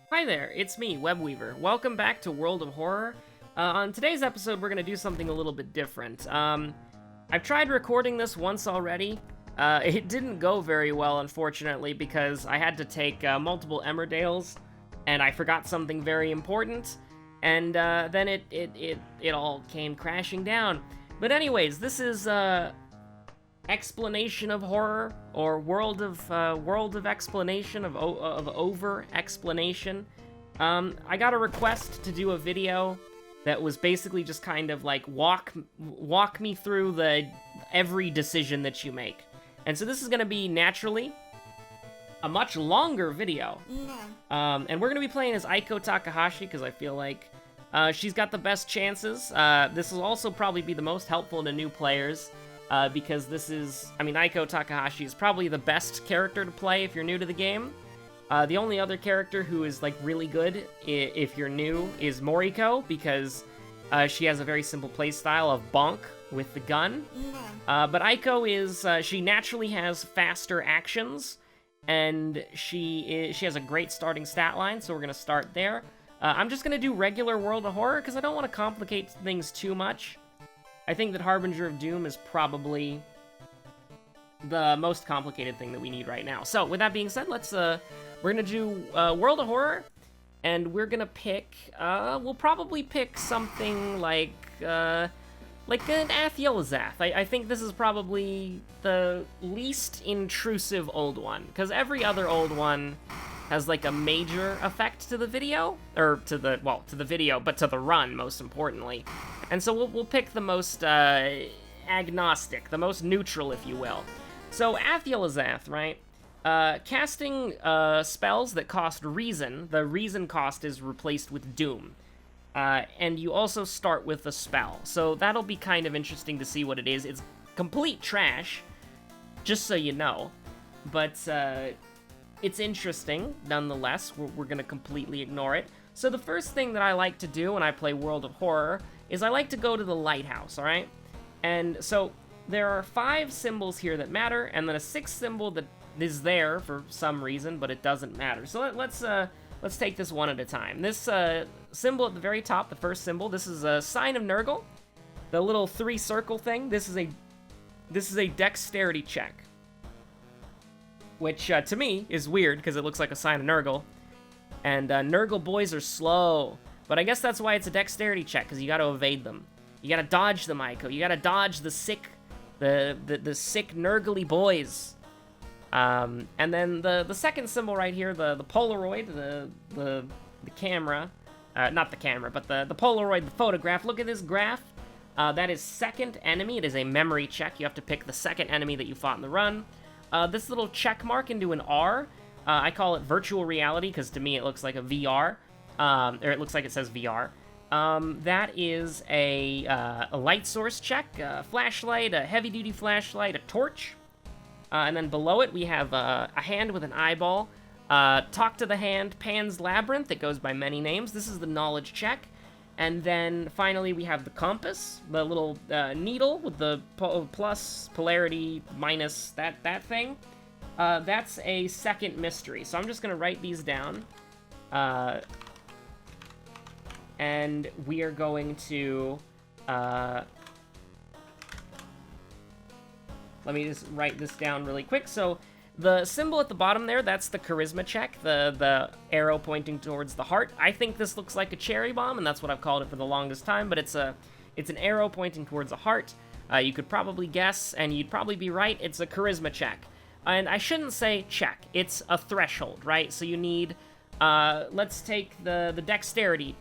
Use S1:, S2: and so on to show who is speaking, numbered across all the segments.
S1: Hi there, it's me, Webweaver. Welcome back to World of Horror. On today's episode, we're gonna do something a little bit different. I've tried recording this once already. It didn't go very well, unfortunately, because I had to take multiple Emmerdales, and I forgot something very important, and then it all came crashing down. But anyways, this is explanation of horror, or world of explanation of over explanation. I got a request to do a video that was basically just kind of like walk me through every decision that you make, and so this is gonna be naturally a much longer video. And we're gonna be playing as Aiko Takahashi because I feel like she's got the best chances. This will also probably be the most helpful to new players. Because Aiko Takahashi is probably the best character to play if you're new to the game. The only other character who is, like, really good if you're new is Moriko, because she has a very simple playstyle of bonk with the gun. But Aiko she naturally has faster actions, and she has a great starting stat line, so we're gonna start there. I'm just gonna do regular World of Horror, because I don't want to complicate things too much. I think that Harbinger of Doom is probably the most complicated thing that we need right now. So, with that being said, we're gonna do World of Horror, and we're gonna pick, we'll probably pick something like an Athyellazath. I think this is probably the least intrusive old one, because every other old one has, like, a major effect to the video, or to the video, but to the run, most importantly. And so we'll pick the most agnostic, the most neutral, if you will. So Athyellazath, right? Casting spells that cost reason, the reason cost is replaced with doom. And you also start with a spell. So that'll be kind of interesting to see what it is. It's complete trash, just so you know. But it's interesting, nonetheless. We're gonna completely ignore it. So the first thing that I like to do when I play World of Horror is I like to go to the lighthouse, alright? And so there are 5 symbols here that matter, and then a 6th symbol that is there for some reason, but it doesn't matter. So let's take this one at a time. This symbol at the very top, the first symbol, this is a sign of Nurgle. The little 3 circle thing, this is a dexterity check. Which, to me, is weird, because it looks like a sign of Nurgle. And Nurgle boys are slow. But I guess that's why it's a dexterity check, because you gotta evade them. You gotta dodge them, Aiko. You gotta dodge the sick Nurgly boys. And then the second symbol right here, the Polaroid, the camera. Not the camera, but the Polaroid, the photograph. Look at this graph. That is second enemy. It is a memory check. You have to pick the second enemy that you fought in the run. This little check mark into an R, I call it virtual reality, because to me it looks like a VR. Or it looks like it says VR. That is a light source check, a flashlight, a heavy-duty flashlight, a torch. And then below it we have a hand with an eyeball. Talk to the hand, Pan's Labyrinth, it goes by many names. This is the knowledge check. And then finally we have the compass, the little needle with the plus, polarity, minus, that thing. That's a second mystery. So I'm just going to write these down. And we are going to, let me just write this down really quick. So the symbol at the bottom there, that's the charisma check, the arrow pointing towards the heart. I think this looks like a cherry bomb, and that's what I've called it for the longest time, but it's an arrow pointing towards a heart. You could probably guess, and you'd probably be right, it's a charisma check. And I shouldn't say check, it's a threshold, right? So you need, let's take the dexterity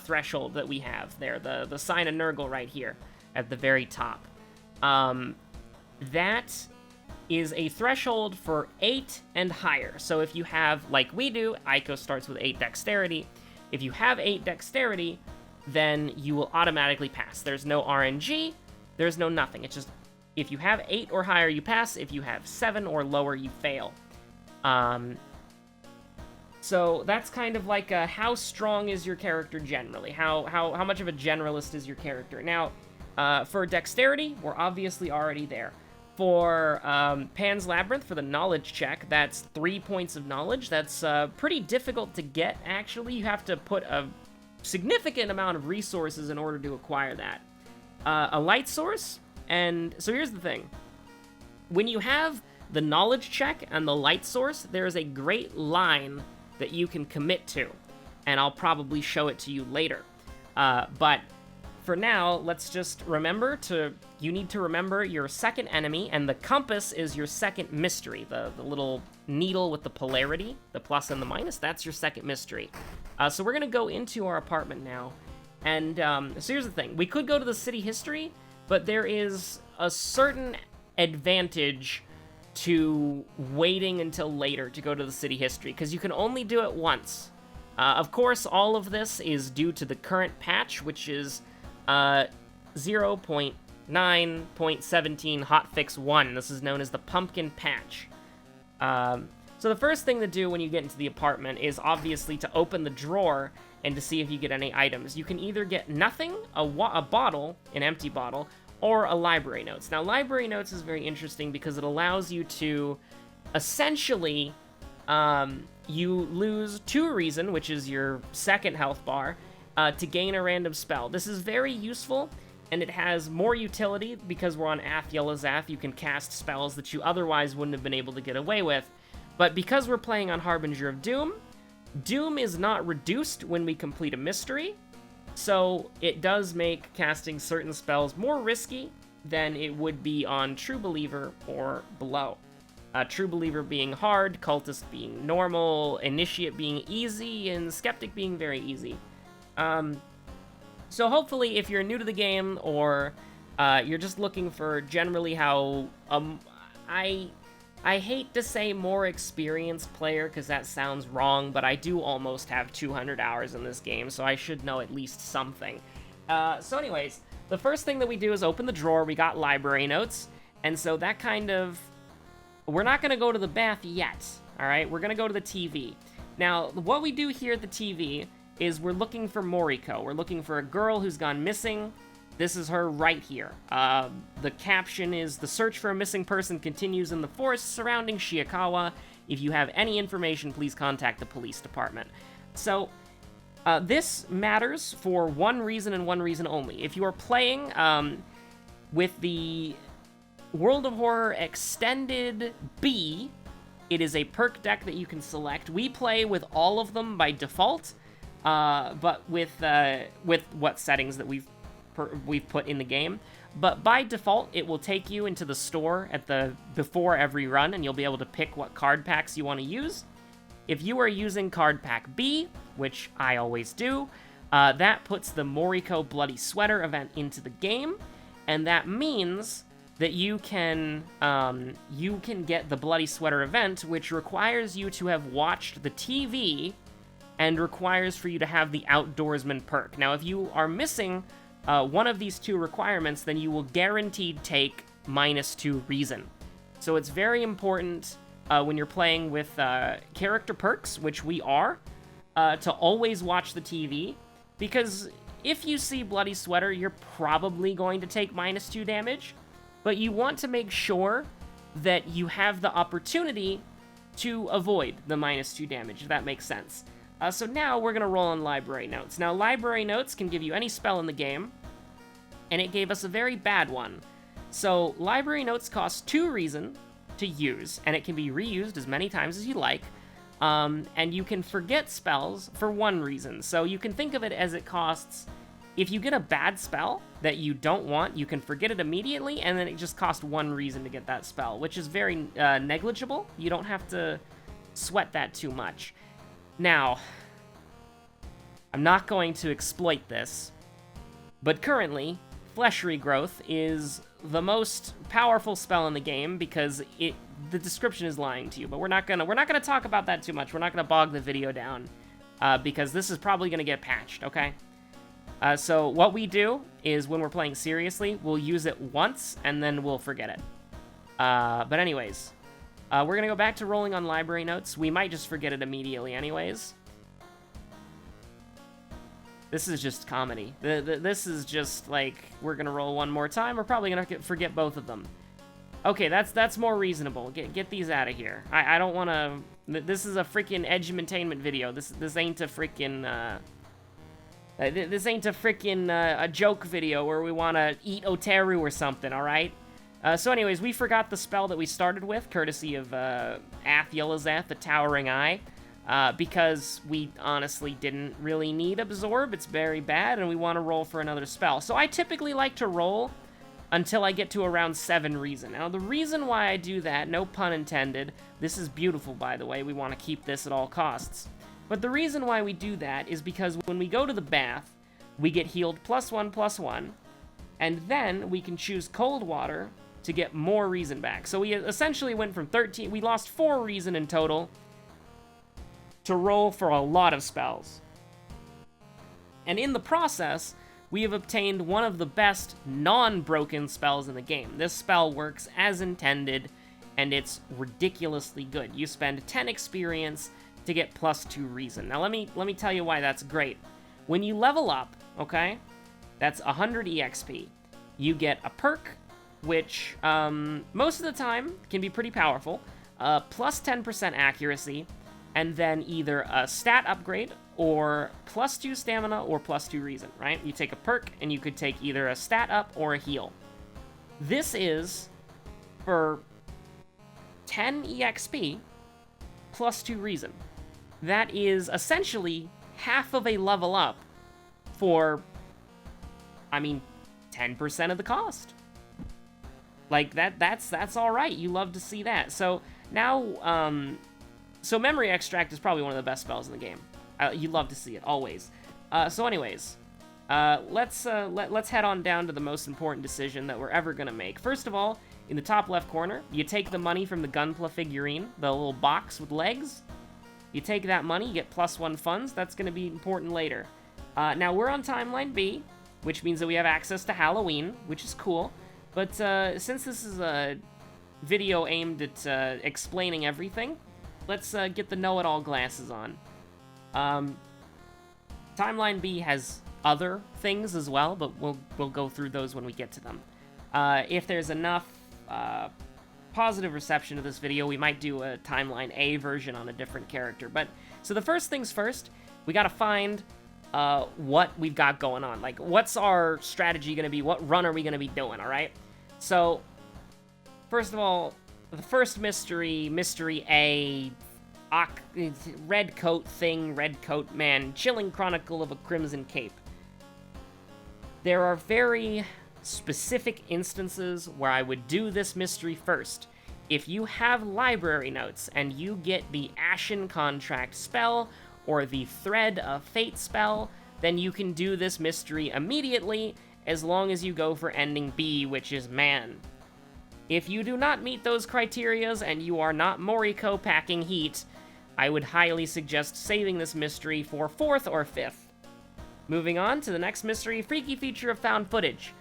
S1: threshold that we have there, the sign of Nurgle right here at the very top. That is a threshold for 8 and higher. So if you have, like we do, Aiko starts with 8 dexterity. If you have 8 dexterity, then you will automatically pass. There's no RNG, there's no nothing. It's just, if you have 8 or higher, you pass. If you have 7 or lower, you fail. So that's kind of like how strong is your character generally? How much of a generalist is your character? Now, for dexterity, we're obviously already there. For Pan's Labyrinth, for the knowledge check, that's 3 points of knowledge. That's pretty difficult to get, actually. You have to put a significant amount of resources in order to acquire that. A light source, and so here's the thing. When you have the knowledge check and the light source, there is a great line that you can commit to, and I'll probably show it to you later. But for now, let's just remember you need to remember your second enemy, and the compass is your second mystery. The little needle with the polarity, the plus and the minus, that's your second mystery. So we're gonna go into our apartment now, and so here's the thing. We could go to the city history, but there is a certain advantage to waiting until later to go to the city history, because you can only do it once. Of course, all of this is due to the current patch, which is 0.9.17 hotfix 1. This is known as the pumpkin patch. So the first thing to do when you get into the apartment is obviously to open the drawer and to see if you get any items. You can either get nothing, a bottle, an empty bottle, or a library notes. Now, library notes is very interesting because it allows you to essentially, you lose 2 reason, which is your second health bar, to gain a random spell. This is very useful, and it has more utility because we're on Ath Yelazath. You can cast spells that you otherwise wouldn't have been able to get away with. But because we're playing on Harbinger of Doom, Doom is not reduced when we complete a mystery, so it does make casting certain spells more risky than it would be on True Believer or below. True Believer being hard, Cultist being normal, Initiate being easy, and Skeptic being very easy. So hopefully, if you're new to the game, or you're just looking for generally how, I hate to say more experienced player, because that sounds wrong, but I do almost have 200 hours in this game, so I should know at least something. So anyways, the first thing that we do is open the drawer. We got library notes, and so that kind of... We're not going to go to the bath yet, alright? We're going to go to the TV. Now, what we do here at the TV is we're looking for Moriko. We're looking for a girl who's gone missing. This is her right here. The caption is, "The search for a missing person continues in the forest surrounding Shiakawa. If you have any information, please contact the police department." So, this matters for one reason and one reason only. If you are playing with the World of Horror Extended B, it is a perk deck that you can select. We play with all of them by default, but with what settings that we've put in the game. But by default, it will take you into the store before every run, and you'll be able to pick what card packs you want to use. If you are using card pack B, which I always do, that puts the Moriko Bloody Sweater event into the game, and that means that you can get the Bloody Sweater event, which requires you to have watched the TV and requires for you to have the Outdoorsman perk. Now, if you are missing one of these 2 requirements, then you will guaranteed take -2 reason. So it's very important when you're playing with character perks, which we are, to always watch the TV, because if you see Bloody Sweater, you're probably going to take -2 damage, but you want to make sure that you have the opportunity to avoid the -2 damage, if that makes sense. So now we're going to roll on Library Notes. Now, Library Notes can give you any spell in the game, and it gave us a very bad one. So, Library Notes costs 2 reason to use, and it can be reused as many times as you like, and you can forget spells for 1 reason. So you can think of it as it costs... If you get a bad spell that you don't want, you can forget it immediately, and then it just costs 1 reason to get that spell, which is very negligible. You don't have to sweat that too much. Now, I'm not going to exploit this, but currently, Flesh Regrowth is the most powerful spell in the game because the description is lying to you. But we're not gonna talk about that too much. We're not gonna bog the video down because this is probably gonna get patched. Okay. So what we do is when we're playing seriously, we'll use it once and then we'll forget it. But anyways, we're gonna go back to rolling on library notes. We might just forget it immediately anyways. This is just comedy. This is just like, we're gonna roll one more time. We're probably gonna forget both of them. Okay, that's more reasonable. Get these out of here. I don't want to... This is a freaking edutainment video. This ain't a freaking... This ain't a freaking a joke video where we want to eat Oteru or something, alright? So anyways, we forgot the spell that we started with, courtesy of Ath Yelazeth, the Towering Eye, because we honestly didn't really need Absorb. It's very bad, and we want to roll for another spell. So I typically like to roll until I get to around 7 reason. Now, the reason why I do that, no pun intended, this is beautiful, by the way, we want to keep this at all costs. But the reason why we do that is because when we go to the bath, we get healed +1/+1, and then we can choose cold water to get more reason back. So we essentially went from 13, we lost 4 reason in total to roll for a lot of spells. And in the process, we have obtained one of the best non-broken spells in the game. This spell works as intended, and it's ridiculously good. You spend 10 experience to get +2 reason. Now let me tell you why that's great. When you level up, okay, that's 100 EXP. You get a perk, which most of the time can be pretty powerful, plus 10% accuracy, and then either a stat upgrade or +2 stamina or +2 reason, right? You take a perk and you could take either a stat up or a heal. This is for 10 EXP +2 reason. That is essentially half of a level up for, I mean, 10% of the cost. Like, that's all right. You love to see that. So now, so Memory Extract is probably one of the best spells in the game. You love to see it, always. So anyways, let's head on down to the most important decision that we're ever gonna make. First of all, in the top left corner, you take the money from the Gunpla figurine, the little box with legs. You take that money, you get +1 funds. That's gonna be important later. Now we're on Timeline B, which means that we have access to Halloween, which is cool. But since this is a video aimed at explaining everything, let's get the know-it-all glasses on. Timeline B has other things as well, but we'll go through those when we get to them. If there's enough positive reception to this video, we might do a Timeline A version on a different character. But so the first things first, we gotta find what we've got going on. Like, what's our strategy gonna be? What run are we gonna be doing, alright? So, first of all, the first mystery A, red coat man, Chilling Chronicle of a Crimson Cape. There are very specific instances where I would do this mystery first. If you have library notes and you get the Ashen Contract spell or the Thread of Fate spell, then you can do this mystery immediately as long as you go for ending B, which is man. If you do not meet those criterias and you are not Moriko packing heat, I would highly suggest saving this mystery for 4th or 5th. Moving on to the next mystery, Freaky Feature of Found Footage.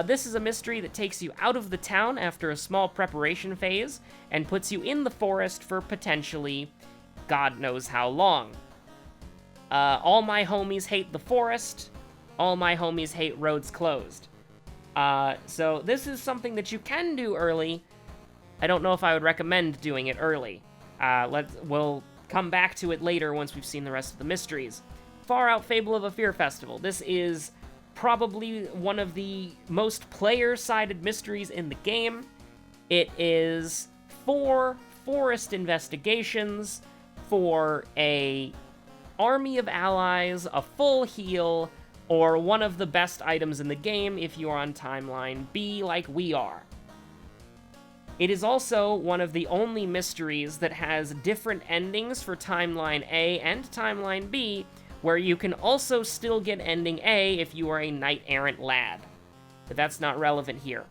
S1: This is a mystery that takes you out of the town after a small preparation phase and puts you in the forest for potentially God knows how long. All my homies hate the forest. All my homies hate roads closed. So this is something that you can do early. I don't know if I would recommend doing it early. We'll come back to it later once we've seen the rest of the mysteries. Far Out Fable of a Fear Festival. This is probably one of the most player-sided mysteries in the game. It is 4 forest investigations for a army of allies, a full heal, or one of the best items in the game if you are on Timeline B like we are. It is also one of the only mysteries that has different endings for Timeline A and Timeline B, where you can also still get ending A if you are a knight-errant lad. But that's not relevant here.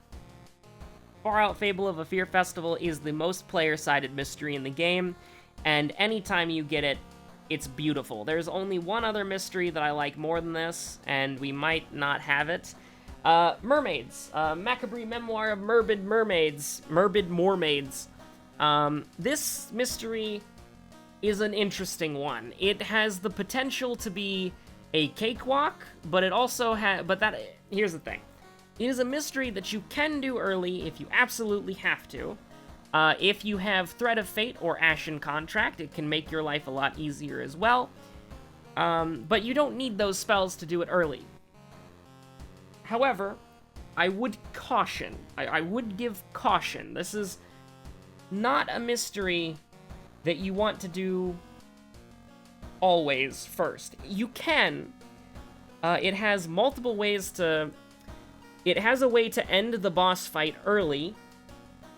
S1: Far Out Fable of a Fear Festival is the most player-sided mystery in the game, and anytime you get it, it's beautiful. There's only one other mystery that I like more than this, and we might not have it. Mermaids. Macabre Memoir of Merbid Mermaids. This mystery is an interesting one. It has the potential to be a cakewalk, but it also here's the thing. It is a mystery that you can do early if you absolutely have to. If you have Thread of Fate or Ashen Contract, it can make your life a lot easier as well. But you don't need those spells to do it early. However, I would caution. I would give caution. This is not a mystery that you want to do always first. You can. It has multiple ways to... It has a way to end the boss fight early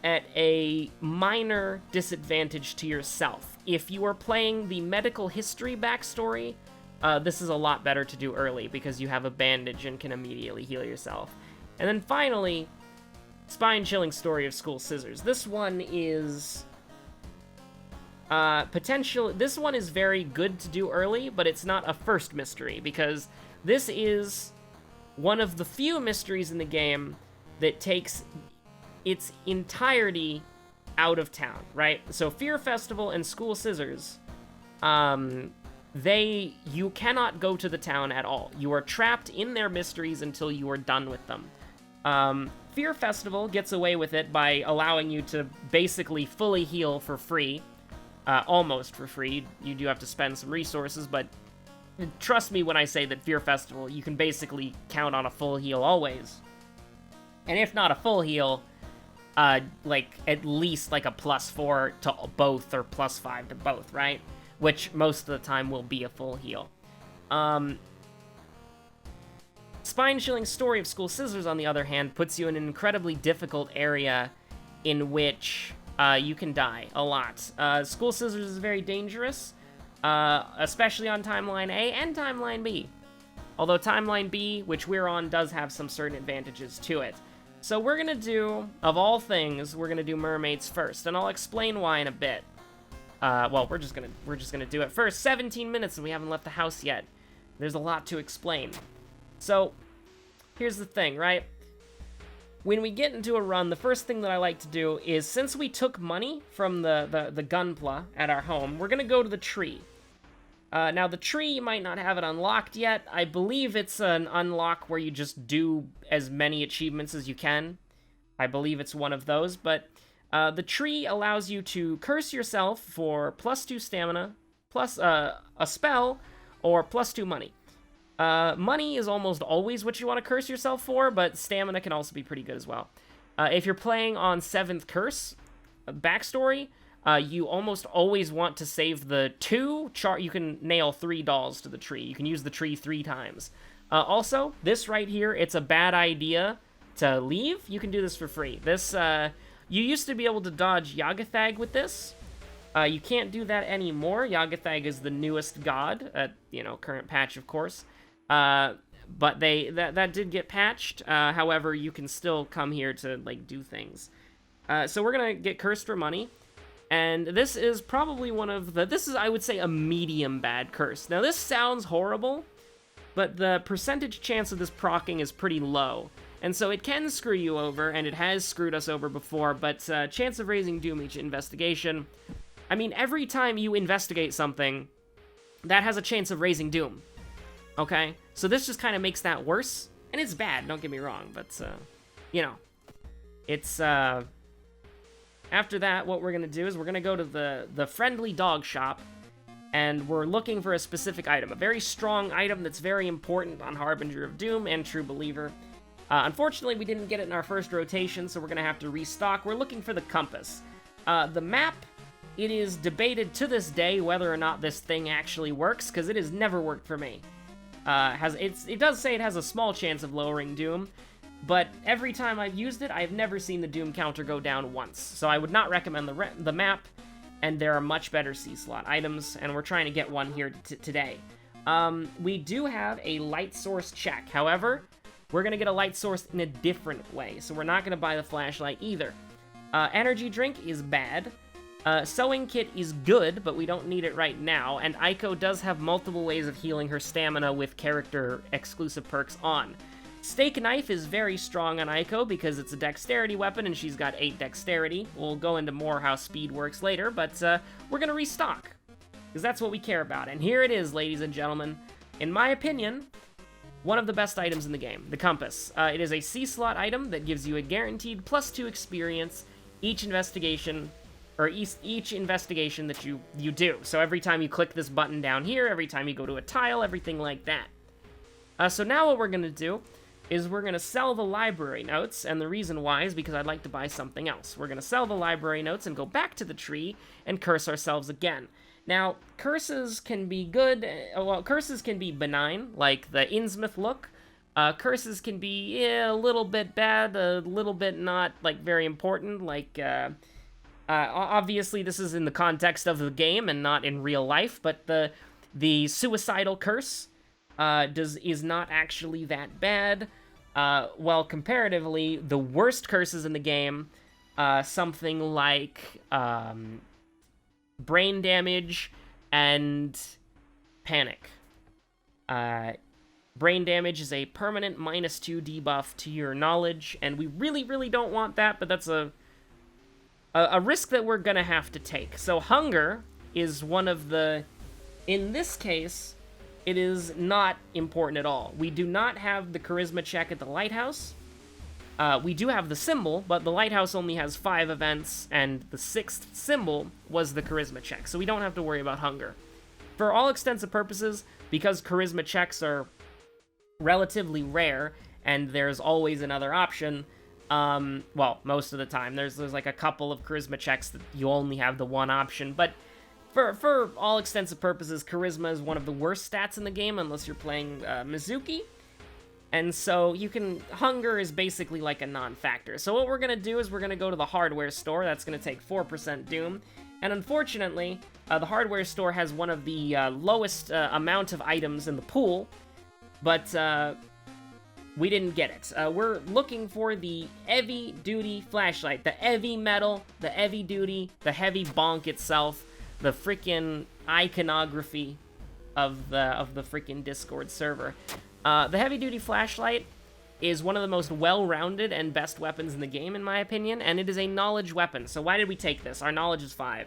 S1: at a minor disadvantage to yourself. If you are playing the medical history backstory, this is a lot better to do early because you have a bandage and can immediately heal yourself. And then finally, Spine-Chilling Story of School Scissors. This one is... This one is very good to do early, but it's not a first mystery, because this is one of the few mysteries in the game that takes its entirety out of town, right? So Fear Festival and School Scissors, you cannot go to the town at all. You are trapped in their mysteries until you are done with them. Fear Festival gets away with it by allowing you to basically fully heal for free. Almost for free. You do have to spend some resources, but trust me when I say that Fear Festival, you can basically count on a full heal always. And if not a full heal, like, at least, like, a +4 to both, or +5 to both, right? Which, most of the time, will be a full heal. Spine-Chilling Story of School Scissors, on the other hand, puts you in an incredibly difficult area in which you can die a lot. School Scissors is very dangerous, especially on Timeline A and Timeline B. Although Timeline B, which we're on, does have some certain advantages to it. So we're gonna do, of all things, we're gonna do mermaids first, and I'll explain why in a bit. Well, we're just gonna do it first. 17 minutes and we haven't left the house yet. There's a lot to explain. So, here's the thing, right? When we get into a run, the first thing that I like to do is, since we took money from the gunpla at our home, we're gonna go to the tree. Now, the tree, you might not have it unlocked yet. I believe it's an unlock where you just do as many achievements as you can. I believe it's one of those, but the tree allows you to curse yourself for +2 stamina, plus a spell, or +2 money. Money is almost always what you want to curse yourself for, but stamina can also be pretty good as well. If you're playing on 7th Curse backstory, you almost always want to save the 2 you can nail 3 dolls to the tree. You can use the tree 3 times. Also, this right here, it's a bad idea to leave. You can do this for free. This, you used to be able to dodge Yagathag with this. You can't do that anymore. Yagathag is the newest god at, current patch, of course. But that did get patched. However, you can still come here to, like, do things. So we're gonna get cursed for money. And this is probably this is, I would say, a medium bad curse. Now, this sounds horrible, but the percentage chance of this proccing is pretty low. And so it can screw you over, and it has screwed us over before, but chance of raising doom each investigation. I mean, every time you investigate something, that has a chance of raising doom. Okay? So this just kind of makes that worse. And it's bad, don't get me wrong, but, it's, after that, what we're gonna do is we're gonna go to the friendly dog shop, and we're looking for a specific item, a very strong item that's very important on Harbinger of Doom and True Believer. Unfortunately, we didn't get it in our first rotation, so we're gonna have to restock. We're looking for the compass. The map, it is debated to this day whether or not this thing actually works, because it has never worked for me. It does say it has a small chance of lowering Doom, but every time I've used it, I've never seen the Doom counter go down once. So I would not recommend the map, and there are much better C-slot items, and we're trying to get one here today. We do have a light source check. However, we're going to get a light source in a different way, so we're not going to buy the flashlight either. Energy drink is bad. Sewing kit is good, but we don't need it right now, and Aiko does have multiple ways of healing her stamina with character exclusive perks on. Steak knife is very strong on Aiko because it's a dexterity weapon and she's got 8 dexterity. We'll go into more how speed works later, but we're gonna restock because that's what we care about. And here it is, ladies and gentlemen. In my opinion, one of the best items in the game, the compass. It is a C-slot item that gives you a guaranteed +2 experience each investigation, or each investigation that you do. So every time you click this button down here, every time you go to a tile, everything like that. So now what we're going to do is we're going to sell the library notes, and the reason why is because I'd like to buy something else. We're going to sell the library notes and go back to the tree and curse ourselves again. Now, curses can be good, well, curses can be benign, like the Innsmouth look. Curses can be a little bit bad, a little bit not, like, very important, like, obviously this is in the context of the game and not in real life, but the suicidal curse is not actually that bad. Well, comparatively, the worst curses in the game, something like brain damage and panic. Brain damage is a permanent -2 debuff to your knowledge, and we really, really don't want that, but that's a risk that we're gonna have to take. So hunger is one of the... In this case, it is not important at all. We do not have the charisma check at the lighthouse. We do have the symbol, but the lighthouse only has 5 events, and the 6th symbol was the charisma check, so we don't have to worry about hunger. For all extents and purposes, because charisma checks are relatively rare, and there's always another option, well, most of the time, there's like a couple of charisma checks that you only have the one option, but for all extents and purposes, charisma is one of the worst stats in the game, unless you're playing Mizuki. And so hunger is basically like a non-factor. So what we're gonna do is we're gonna go to the hardware store. That's gonna take 4% doom. And unfortunately, the hardware store has one of the lowest amount of items in the pool, but we didn't get it. We're looking for the heavy duty flashlight, the heavy metal, the heavy duty, the heavy bonk itself, the freaking iconography of the freaking Discord server. The heavy-duty flashlight is one of the most well-rounded and best weapons in the game, in my opinion, and it is a knowledge weapon. So why did we take this? Our knowledge is 5.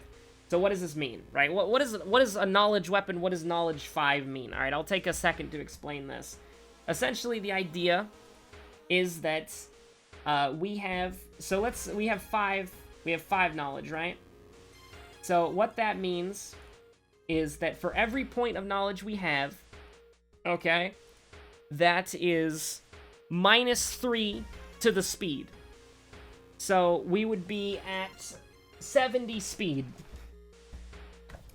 S1: So what does this mean, right? What is a knowledge weapon? What does knowledge 5 mean? All right, I'll take a second to explain this. Essentially, the idea is that we have 5 knowledge, right? So what that means is that for every point of knowledge we have, okay, that is -3 to the speed. So we would be at 70 speed.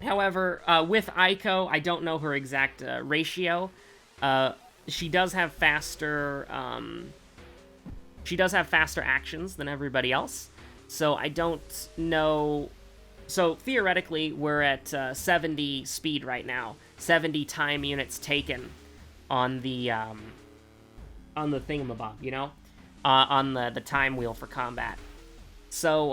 S1: However, with Aiko, I don't know her exact ratio. She does have faster actions than everybody else. So I don't know. So theoretically, we're at 70 speed right now. 70 time units taken on the thingamabob, you know, on the time wheel for combat. So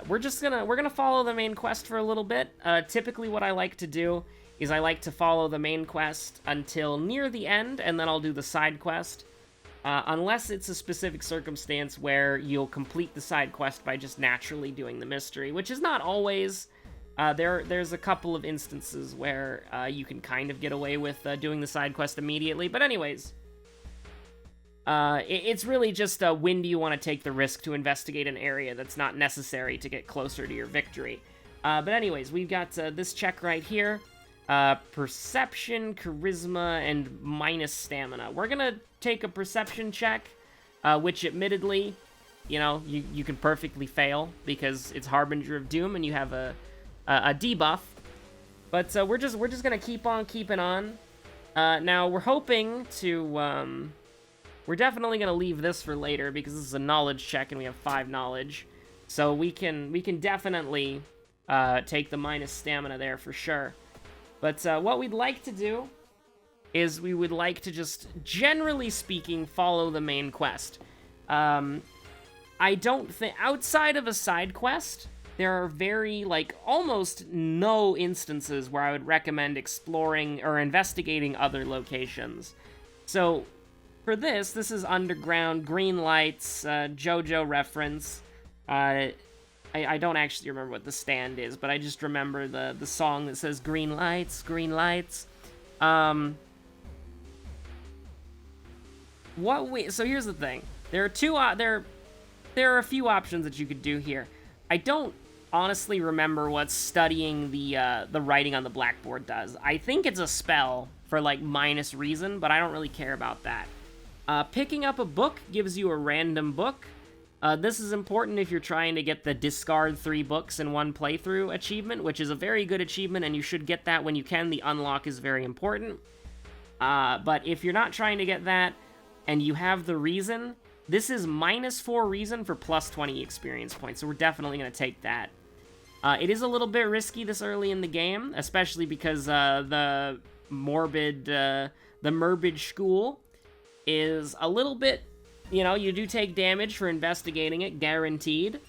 S1: we're gonna follow the main quest for a little bit. Typically, what I like to do is I like to follow the main quest until near the end, and then I'll do the side quest. Unless it's a specific circumstance where you'll complete the side quest by just naturally doing the mystery, which is not always. There's a couple of instances where you can kind of get away with doing the side quest immediately. But anyways, it's really just when do you want to take the risk to investigate an area that's not necessary to get closer to your victory. But anyways, we've got this check right here. Perception, charisma, and -stamina. We're gonna take a perception check, which admittedly, you know, you can perfectly fail because it's Harbinger of Doom and you have a debuff. But we're just gonna keep on keeping on. Now we're hoping to we're definitely gonna leave this for later because this is a knowledge check and we have 5 knowledge, so we can definitely take the -stamina there for sure. But what we'd like to do is we would like to just, generally speaking, follow the main quest. I don't think, outside of a side quest, there are very, like, almost no instances where I would recommend exploring or investigating other locations. So, for this is underground, green lights, JoJo reference. I don't actually remember what the stand is, but I just remember the song that says green lights, green lights. So here's the thing. There are a few options that you could do here. I don't honestly remember what studying the writing on the blackboard does. I think it's a spell for like minus reason, but I don't really care about that. Picking up a book gives you a random book. This is important if you're trying to get the discard 3 books in one playthrough achievement, which is a very good achievement, and you should get that when you can. The unlock is very important. But if you're not trying to get that, and you have the reason, this is -4 reason for plus 20 experience points, so we're definitely going to take that. It is a little bit risky this early in the game, especially because the Murbid School is a little bit, you do take damage for investigating it, guaranteed.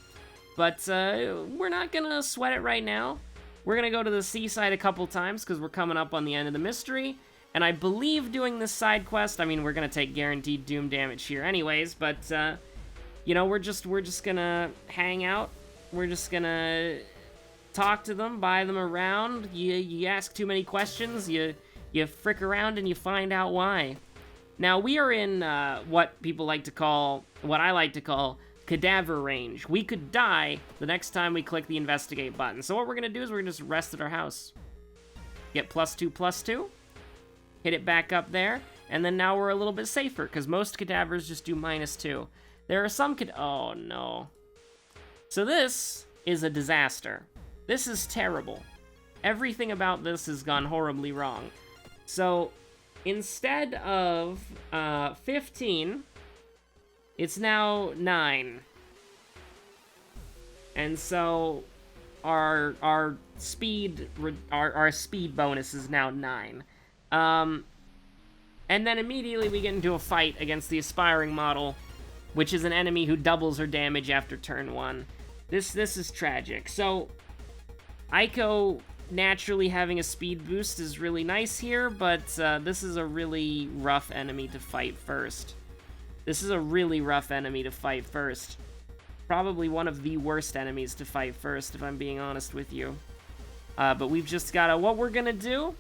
S1: But we're not gonna sweat it right now. We're gonna go to the seaside a couple times because we're coming up on the end of the mystery. And I believe doing this side quest, I mean, we're gonna take guaranteed doom damage here anyways, but we're just gonna hang out. We're just gonna talk to them, buy them around. You ask too many questions, you frick around and you find out why. Now, we are in what I like to call cadaver range. We could die the next time we click the investigate button. So what we're going to do is we're going to just rest at our house. Get +2/+2. Hit it back up there. And then now we're a little bit safer, because most cadavers just do -2. There are some oh no. So this is a disaster. This is terrible. Everything about this has gone horribly wrong. So instead of 15, it's now 9. And so our speed bonus is now 9. And then immediately we get into a fight against the aspiring model, which is an enemy who doubles her damage after turn 1. This is tragic. So Aiko naturally having a speed boost is really nice here, but this is a really rough enemy to fight first. Probably one of the worst enemies to fight first, if I'm being honest with you. But we've just gotta... What we're gonna do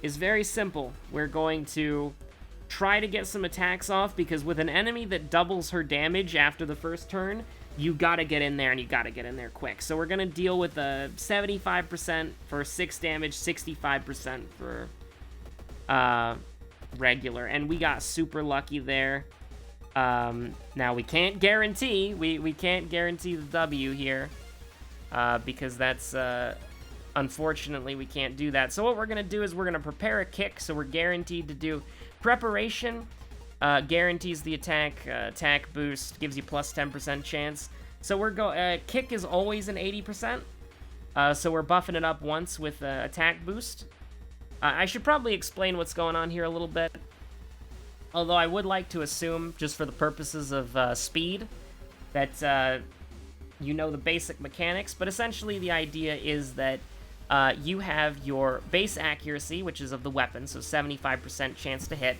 S1: is very simple. We're going to try to get some attacks off, because with an enemy that doubles her damage after the first turn, you gotta get in there, and you gotta get in there quick. So we're gonna deal with a 75% for 6 damage, 65% for regular, and we got super lucky there. Now we can't guarantee, we can't guarantee the W here, because that's, unfortunately we can't do that. So what we're gonna do is we're gonna prepare a kick, so we're guaranteed to do preparation. Guarantees the attack boost, gives you plus 10% chance. So kick is always an 80%. So we're buffing it up once with attack boost. I should probably explain what's going on here a little bit. Although I would like to assume, just for the purposes of speed, that you know the basic mechanics. But essentially the idea is that you have your base accuracy, which is of the weapon, so 75% chance to hit.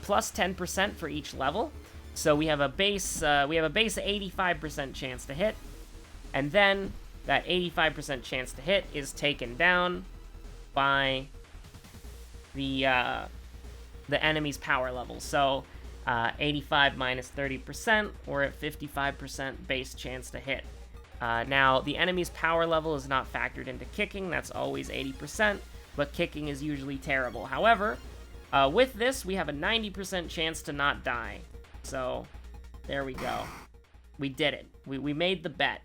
S1: Plus 10% for each level. So we have a base 85% chance to hit, and then that 85% chance to hit is taken down by the enemy's power level. So 85 minus 30%, we're at 55% base chance to hit. Now the enemy's power level is not factored into kicking. That's always 80%, but kicking is usually terrible. However, with this, we have a 90% chance to not die. So, there we go. We did it. We made the bet.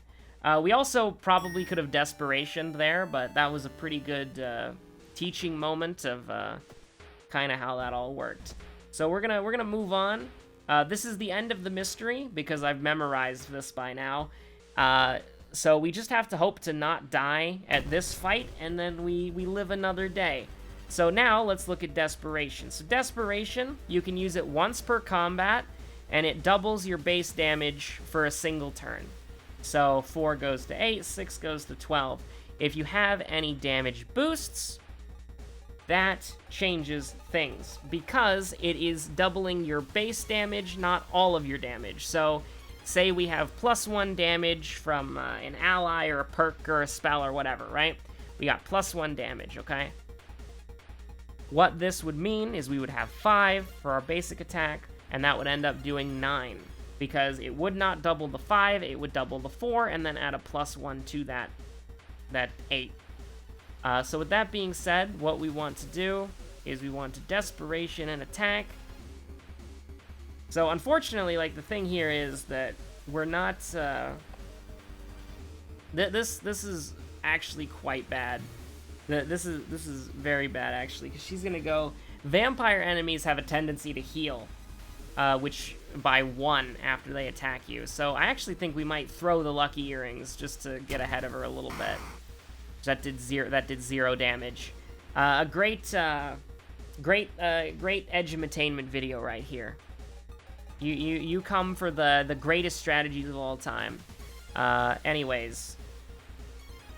S1: We also probably could have Desperation there, but that was a pretty good teaching moment of kind of how that all worked. So we're gonna move on. This is the end of the mystery, because I've memorized this by now. So we just have to hope to not die at this fight, and then we live another day. So now, let's look at Desperation. So Desperation, you can use it once per combat, and it doubles your base damage for a single turn. So 4 goes to 8, 6 goes to 12. If you have any damage boosts, that changes things, because it is doubling your base damage, not all of your damage. So, say we have +1 damage from an ally, or a perk, or a spell, or whatever, right? We got +1 damage, okay? What this would mean is we would have 5 for our basic attack, and that would end up doing 9, because it would not double the 5, it would double the 4, and then add a +1 to that 8. So with that being said, what we want to do is we want to Desperation and attack. So unfortunately, like, the thing here is that we're not, this is actually quite bad. This is very bad, actually, because she's gonna go, vampire enemies have a tendency to heal, which by 1 after they attack you. So I actually think we might throw the lucky earrings just to get ahead of her a little bit. That did 0 damage. A great edge of attainment video right here. You come for the greatest strategies of all time. Anyways,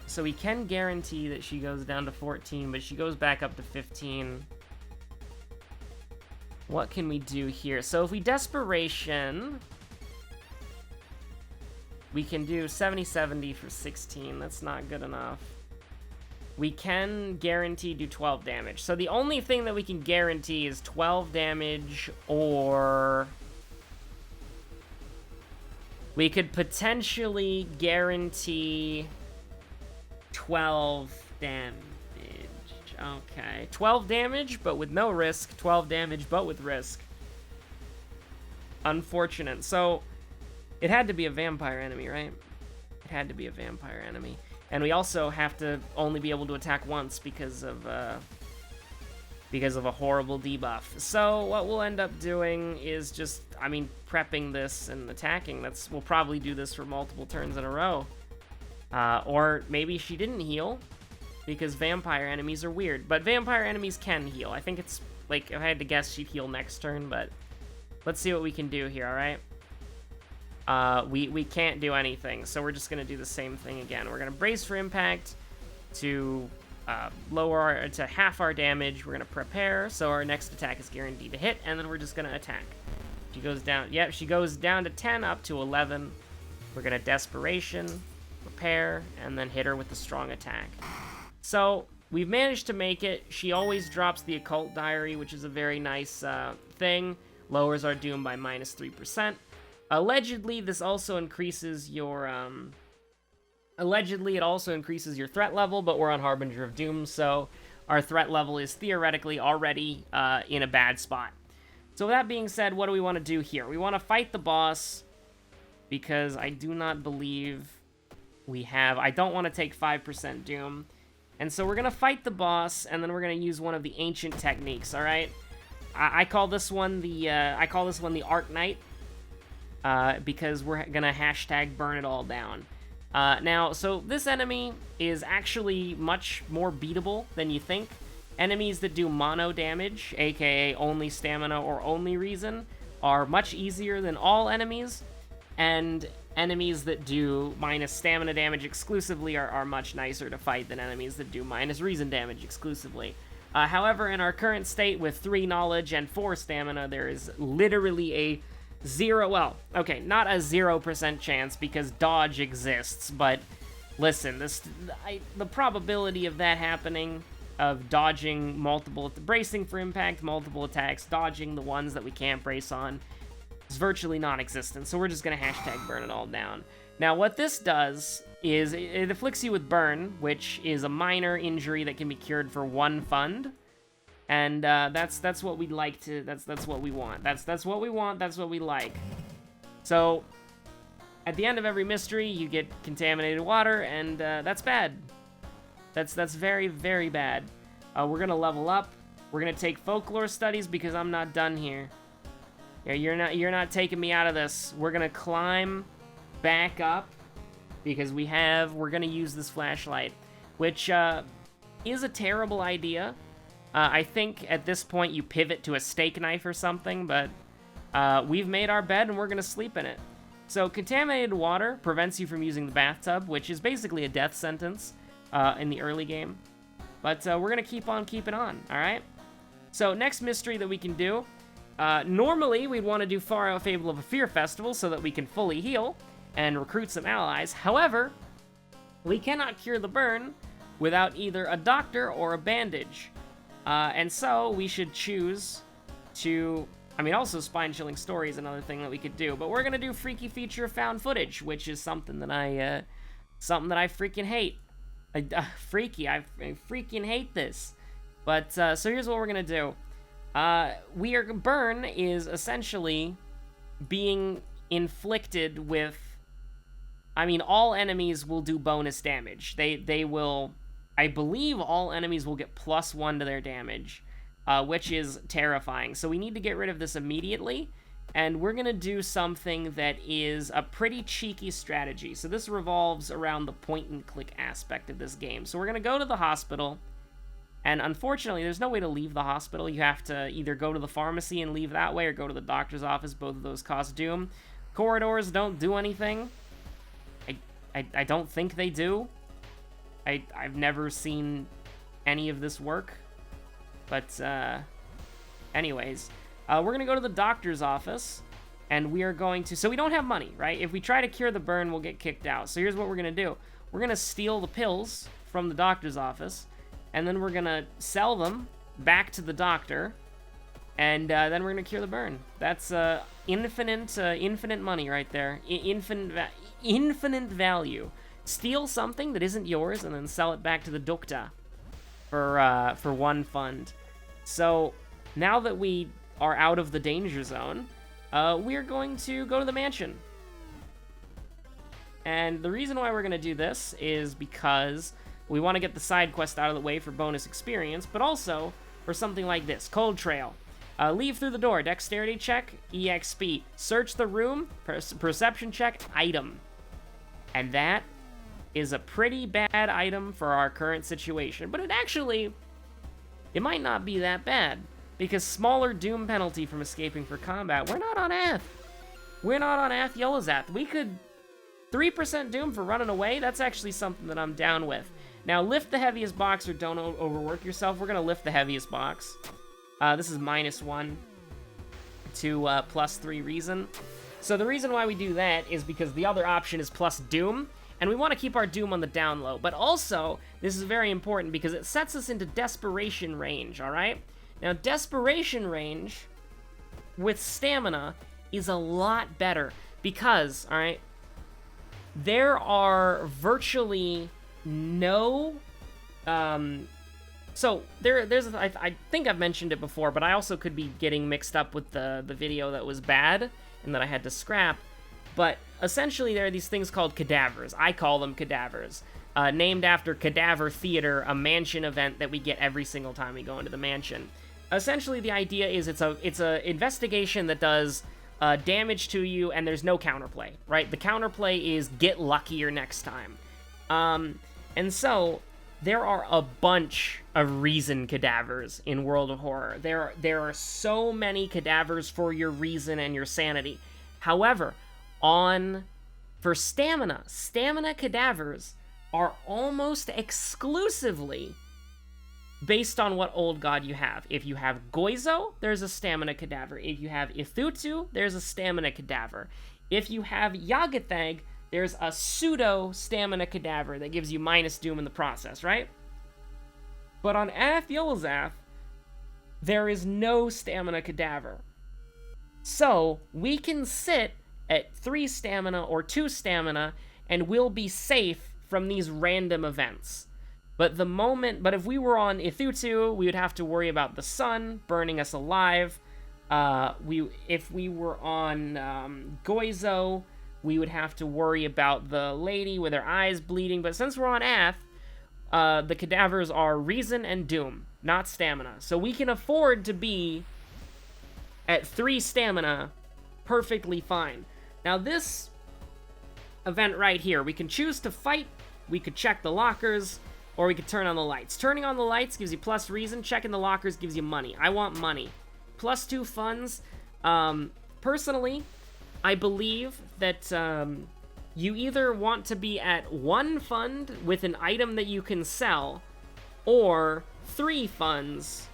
S1: so we can guarantee that she goes down to 14, but she goes back up to 15. What can we do here? So if we Desperation, we can do 70-70 for 16. That's not good enough. We can guarantee do 12 damage. So the only thing that we can guarantee is 12 damage, or we could potentially guarantee 12 damage. Okay, 12 damage, but with no risk. 12 damage, but with risk. Unfortunate. So it had to be a vampire enemy, right? It had to be a vampire enemy. And we also have to only be able to attack once because of a horrible debuff. So what we'll end up doing is just, I mean, prepping this and attacking. We'll probably do this for multiple turns in a row. Or maybe she didn't heal, because vampire enemies are weird. But vampire enemies can heal. I think it's, like, if I had to guess, she'd heal next turn, but let's see what we can do here, alright? We can't do anything, so we're just going to do the same thing again. We're going to brace for impact to to half our damage. We're going to prepare, so our next attack is guaranteed to hit, and then we're just going to attack. She goes down, yep, she goes down to 10, up to 11. We're going to Desperation, prepare, and then hit her with the strong attack. So we've managed to make it. She always drops the Occult Diary, which is a very nice thing. Lowers our doom by -3%. Allegedly, this also increases your, allegedly it also increases your threat level, but we're on Harbinger of Doom, so our threat level is theoretically already in a bad spot. So with that being said, what do we want to do here? We want to fight the boss, because I do not believe we have, I don't want to take 5% Doom. And so we're going to fight the boss, and then we're going to use one of the ancient techniques, alright? I call this one the Arc Knight. Because we're gonna hashtag burn it all down. Now, so this enemy is actually much more beatable than you think. Enemies that do mono damage, aka only stamina or only reason, are much easier than all enemies, and enemies that do minus stamina damage exclusively are much nicer to fight than enemies that do minus reason damage exclusively. However, in our current state with 3 knowledge and 4 stamina, there is literally a not a 0% chance, because dodge exists, but listen, the probability of that happening, of dodging bracing for impact, multiple attacks, dodging the ones that we can't brace on, is virtually non-existent, so we're just gonna hashtag burn it all down. Now, what this does is it afflicts you with burn, which is a minor injury that can be cured for 1 fund. And that's what we'd like to. That's what we want. That's what we want. That's what we like. So, at the end of every mystery, you get contaminated water, and that's bad. That's very, very bad. We're gonna level up. We're gonna take folklore studies, because I'm not done here. Yeah, you're not taking me out of this. We're gonna climb back up, because we're gonna use this flashlight, which is a terrible idea. I think at this point you pivot to a steak knife or something, but we've made our bed and we're going to sleep in it. So contaminated water prevents you from using the bathtub, which is basically a death sentence in the early game. But we're going to keep on keeping on, alright? So next mystery that we can do, normally we'd want to do Far Out Fable of a Fear Festival so that we can fully heal and recruit some allies. However, we cannot cure the burn without either a doctor or a bandage. And so we should choose to I mean, also Spine-Chilling Story is another thing that we could do, but we're gonna do Freaky Feature Found Footage, which is something that I freaking hate. I freaking hate this. But, so here's what we're gonna do. Burn is essentially being inflicted with... I mean, all enemies will do bonus damage. They will... I believe all enemies will get +1 to their damage, which is terrifying. So we need to get rid of this immediately, and we're gonna do something that is a pretty cheeky strategy. So this revolves around the point-and-click aspect of this game. So we're gonna go to the hospital, and unfortunately, there's no way to leave the hospital. You have to either go to the pharmacy and leave that way, or go to the doctor's office. Both of those cause doom. Corridors don't do anything. I don't think they do. I've never seen any of this work. But, anyways, we're going to go to the doctor's office, and we are going to... So we don't have money, right? If we try to cure the burn, we'll get kicked out. So here's what we're going to do. We're going to steal the pills from the doctor's office, and then we're going to sell them back to the doctor, and then we're going to cure the burn. That's infinite money right there. Infinite value. Steal something that isn't yours, and then sell it back to the doctor for one fund. So now that we are out of the danger zone, we're going to go to the mansion. And the reason why we're going to do this is because we want to get the side quest out of the way for bonus experience, but also for something like this. Cold Trail. Leave through the door. Dexterity check. EXP. Search the room. Perception check. Item. And that is a pretty bad item for our current situation. But it might not be that bad, because smaller doom penalty from escaping for combat. We're not on Ath. We're not on Ath Yelazath. We could 3% doom for running away. That's actually something that I'm down with. Now, lift the heaviest box or don't overwork yourself. We're gonna lift the heaviest box. This is -1 to +3 reason. So the reason why we do that is because the other option is plus doom, and we want to keep our doom on the down low. But also, this is very important because it sets us into desperation range, alright? Now, desperation range with stamina is a lot better because, alright, there are virtually no... So, I think I've mentioned it before, but I also could be getting mixed up with the video that was bad and that I had to scrap. But essentially, there are these things called cadavers. I call them cadavers. Named after Cadaver Theater, a mansion event that we get every single time we go into the mansion. Essentially, the idea is it's a investigation that does damage to you, and there's no counterplay, right? The counterplay is get luckier next time. And so, there are a bunch of reason cadavers in World of Horror. There are so many cadavers for your reason and your sanity. However, for stamina cadavers are almost exclusively based on what old god you have. If you have Goizo, there's a stamina cadaver. If you have Ithutu, there's a stamina cadaver. If you have Yagathag, there's a pseudo stamina cadaver that gives you minus doom in the process, right? But on Ath Yolazath, there is no stamina cadaver. So, we can sit at 3 stamina or 2 stamina, and we'll be safe from these random events. But if we were on Ithutu, we would have to worry about the sun burning us alive. If we were on Goizo, we would have to worry about the lady with her eyes bleeding. But since we're on Ath, the cadavers are reason and doom, not stamina. So we can afford to be at 3 stamina perfectly fine. Now this event right here, we can choose to fight, we could check the lockers, or we could turn on the lights. Turning on the lights gives you plus reason, checking the lockers gives you money. I want money. +2 funds. Personally, I believe that you either want to be at 1 fund with an item that you can sell, or 3 funds,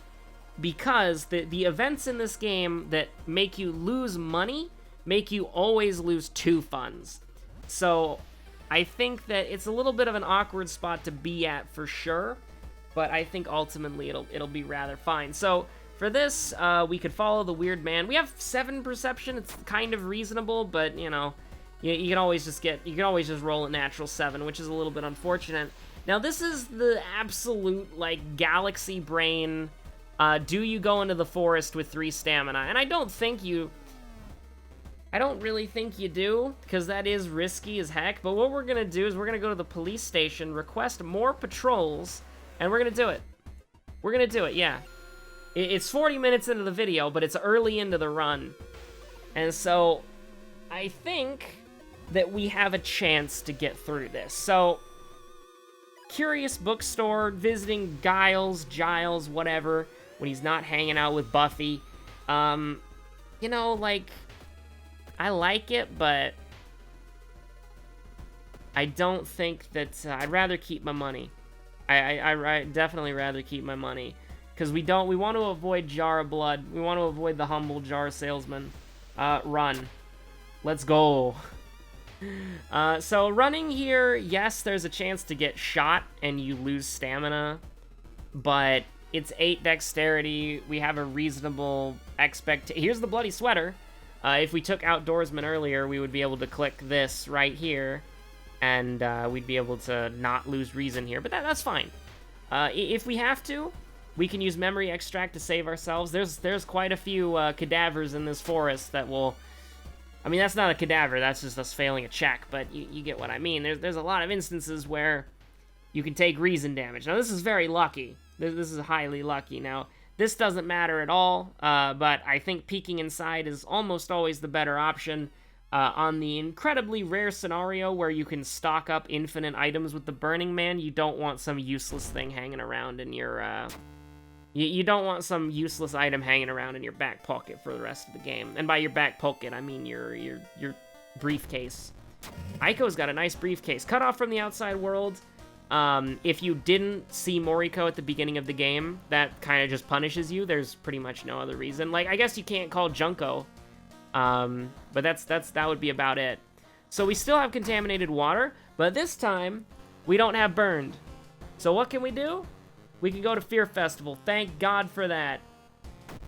S1: because the events in this game that make you lose money make you always lose 2 funds. So I think that it's a little bit of an awkward spot to be at for sure, but I think ultimately it'll be rather fine. So For this, we could follow the weird man. We have 7 perception. It's kind of reasonable, but, you know, you can always just roll a natural 7, which is a little bit unfortunate. Now, this is the absolute, like, galaxy brain, do you go into the forest with 3 stamina? And I don't really think you do, because that is risky as heck, but what we're gonna do is we're gonna go to the police station, request more patrols, and we're gonna do it. We're gonna do it, yeah. It's 40 minutes into the video, but it's early into the run. And so, I think that we have a chance to get through this. So, Curious Bookstore, visiting Giles, whatever, when he's not hanging out with Buffy. You know, like, I like it, but I don't think that, I'd rather keep my money. I definitely rather keep my money. Because we want to avoid Jar of Blood. We want to avoid the humble jar salesman. Run. Let's go. So running here, yes, there's a chance to get shot and you lose stamina. But it's 8 dexterity. We have a reasonable expectation. Here's the bloody sweater. If we took Outdoorsman earlier, we would be able to click this right here. And we'd be able to not lose reason here. But that's fine. If we have to, we can use memory extract to save ourselves. There's quite a few cadavers in this forest that will... I mean, that's not a cadaver, that's just us failing a check, but you get what I mean. There's a lot of instances where you can take reason damage. Now, this is very lucky. This is highly lucky. Now, this doesn't matter at all, but I think peeking inside is almost always the better option. On the incredibly rare scenario where you can stock up infinite items with the Burning Man, you don't want some useless thing hanging around in your... You don't want some useless item hanging around in your back pocket for the rest of the game. And by your back pocket, I mean your briefcase. Aiko's got a nice briefcase. Cut off from the outside world. If you didn't see Moriko at the beginning of the game, that kind of just punishes you. There's pretty much no other reason. Like, I guess you can't call Junko. But that would be about it. So we still have contaminated water, but this time, we don't have burned. So what can we do? We can go to Fear Festival. Thank God for that.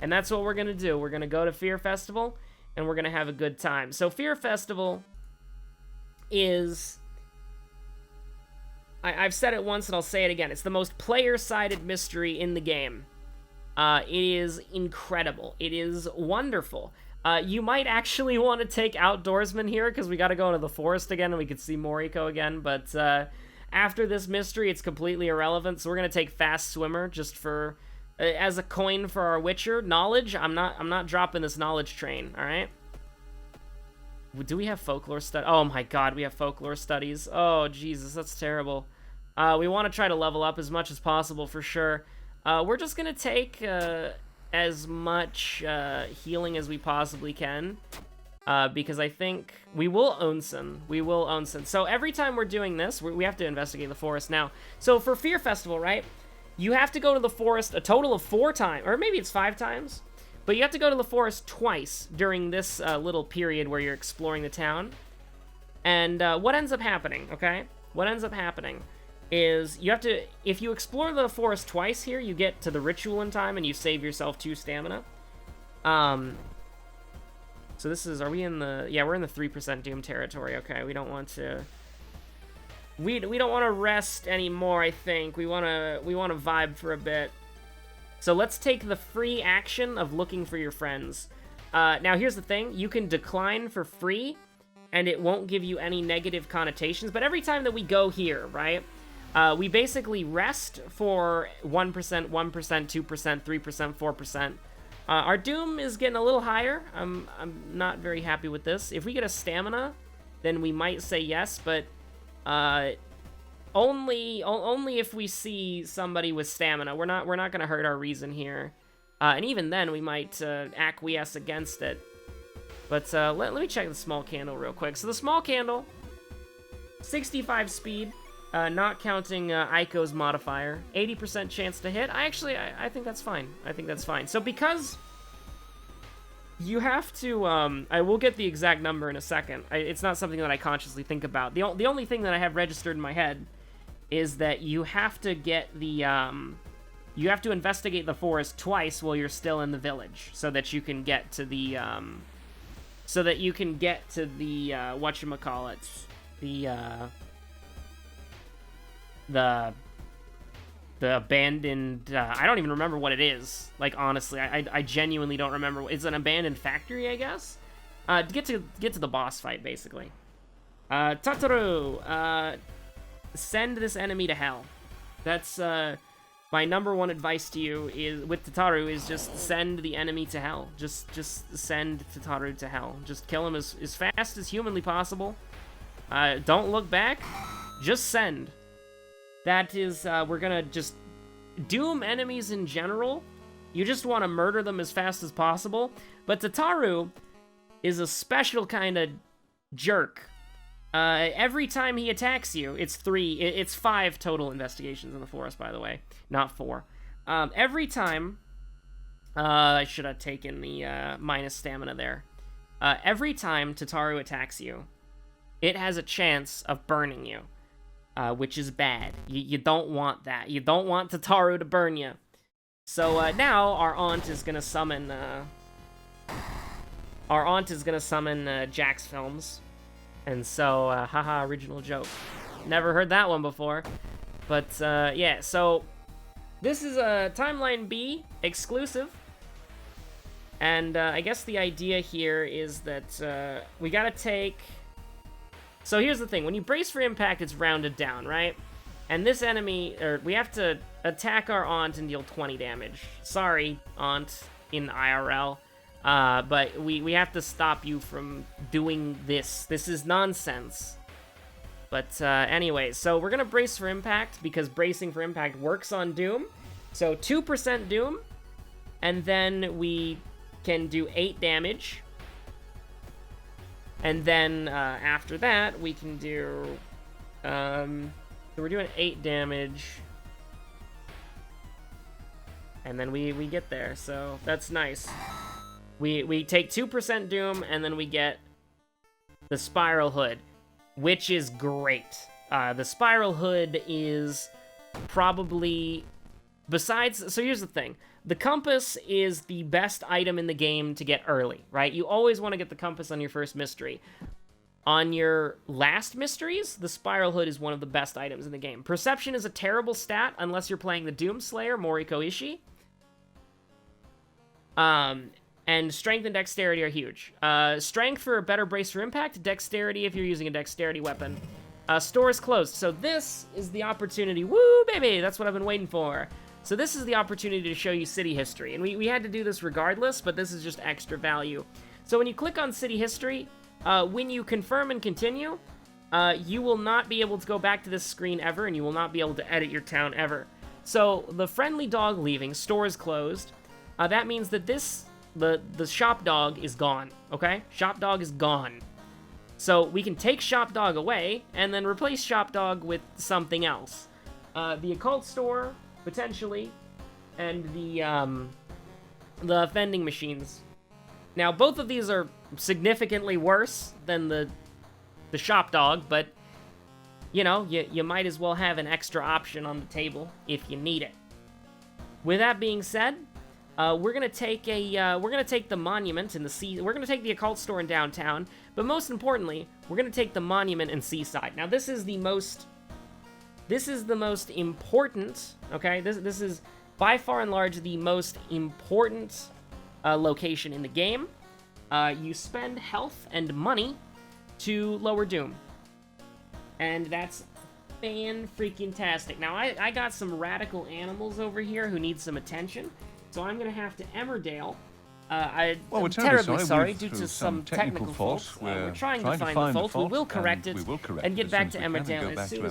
S1: And that's what we're going to do. We're going to go to Fear Festival, and we're going to have a good time. So Fear Festival is... I've said it once, and I'll say it again. It's the most player-sided mystery in the game. It is incredible. It is wonderful. You might actually want to take Outdoorsman here, because we got to go into the forest again, and we could see Moriko again, but... after this mystery, it's completely irrelevant, so we're gonna take Fast Swimmer just for as a coin for our Witcher knowledge. I'm not dropping this knowledge train. All right. Do we have folklore study? Oh my God, we have folklore studies. Oh Jesus, that's terrible. We want to try to level up as much as possible for sure. We're just gonna take as much healing as we possibly can. Because I think we will Onsen. So every time we're doing this, we have to investigate the forest now. So for Fear Festival, right, you have to go to the forest a total of 4 times, or maybe it's 5 times, but you have to go to the forest twice during this little period where you're exploring the town. And what ends up happening, okay? What ends up happening is you have to, if you explore the forest twice here, you get to the ritual in time and you save yourself 2 stamina. So this is, are we in the, yeah, we're in the 3% Doom territory. Okay, we don't want to, we don't want to rest anymore, I think. We want to vibe for a bit. So let's take the free action of looking for your friends. Now here's the thing, you can decline for free, and it won't give you any negative connotations, but every time that we go here, right, we basically rest for 1%, 1%, 2%, 3%, 4%. Our Doom is getting a little higher. I'm not very happy with this. If we get a stamina, then we might say yes, but only if we see somebody with stamina. We're not gonna hurt our reason here, and even then we might acquiesce against it. But let me check the small candle real quick. So the small candle, 65 speed. Not counting Aiko's modifier, 80% chance to hit. I think that's fine. I think that's fine. So because you have to, I will get the exact number in a second. It's not something that I consciously think about. The only thing that I have registered in my head is that you have to get the you have to investigate the forest twice while you're still in the village, so that you can get to the, whatchamacallit, the abandoned, I don't even remember what it is. Like, honestly, I genuinely don't remember. It's an abandoned factory, I guess? To get to the boss fight, basically. Tataru, send this enemy to hell. That's, my number one advice to you is, with Tataru, is just send the enemy to hell. Just send Tataru to hell. Just kill him as fast as humanly possible. Don't look back. Just send. That is, we're gonna just doom enemies in general. You just want to murder them as fast as possible. But Tataru is a special kind of jerk. Every time he attacks you, it's 5 total investigations in the forest, by the way, not 4. Every time, I should have taken the minus stamina there. Every time Tataru attacks you, it has a chance of burning you. Which is bad. You don't want that. You don't want Tataru to burn you. So now our aunt is gonna summon. Jack's films, and so haha, original joke. Never heard that one before, but yeah. So this is a Timeline B exclusive, and I guess the idea here is that we gotta take. So here's the thing, when you brace for impact, it's rounded down, right? And this enemy, we have to attack our aunt and deal 20 damage. Sorry, aunt, in IRL, but we have to stop you from doing this. This is nonsense. But anyway, so we're gonna brace for impact, because bracing for impact works on Doom. So 2% Doom, and then we can do 8 damage. And then, after that, we can do, so we're doing 8 damage. And then we get there, so that's nice. We take 2% Doom, and then we get the Spiral Hood, which is great. The Spiral Hood is probably, besides, so here's the thing. The compass is the best item in the game to get early, right? You always want to get the compass on your first mystery. On your last mysteries, the Spiral Hood is one of the best items in the game. Perception is a terrible stat unless you're playing the Doomslayer, Moriko Ishii. And strength and dexterity are huge. Strength for a better brace for impact, dexterity if you're using a dexterity weapon. Store is closed, so this is the opportunity. Woo, baby, that's what I've been waiting for. So this is the opportunity to show you city history, and we had to do this regardless, but this is just extra value. So when you click on city history, when you confirm and continue, you will not be able to go back to this screen ever, and you will not be able to edit your town ever. So the friendly dog leaving, store is closed. That means that the shop dog is gone, okay? Shop dog is gone. So we can take shop dog away, and then replace shop dog with something else. The occult store, potentially, and the vending machines. Now, both of these are significantly worse than the shop dog, but, you know, you might as well have an extra option on the table if you need it. With that being said, we're gonna take the monument in the sea. We're gonna take the occult store in downtown, but most importantly, we're gonna take the monument in Seaside. Now, this is the most important. Okay, this is by far and large the most important location in the game. You spend health and money to lower Doom, and that's fan-freaking-tastic. Now, I got some radical animals over here who need some attention, so I'm gonna have to Emmerdale. I'm terribly sorry due to some technical faults. We're trying to find the fault. We will correct it and get back to Emmerdale as soon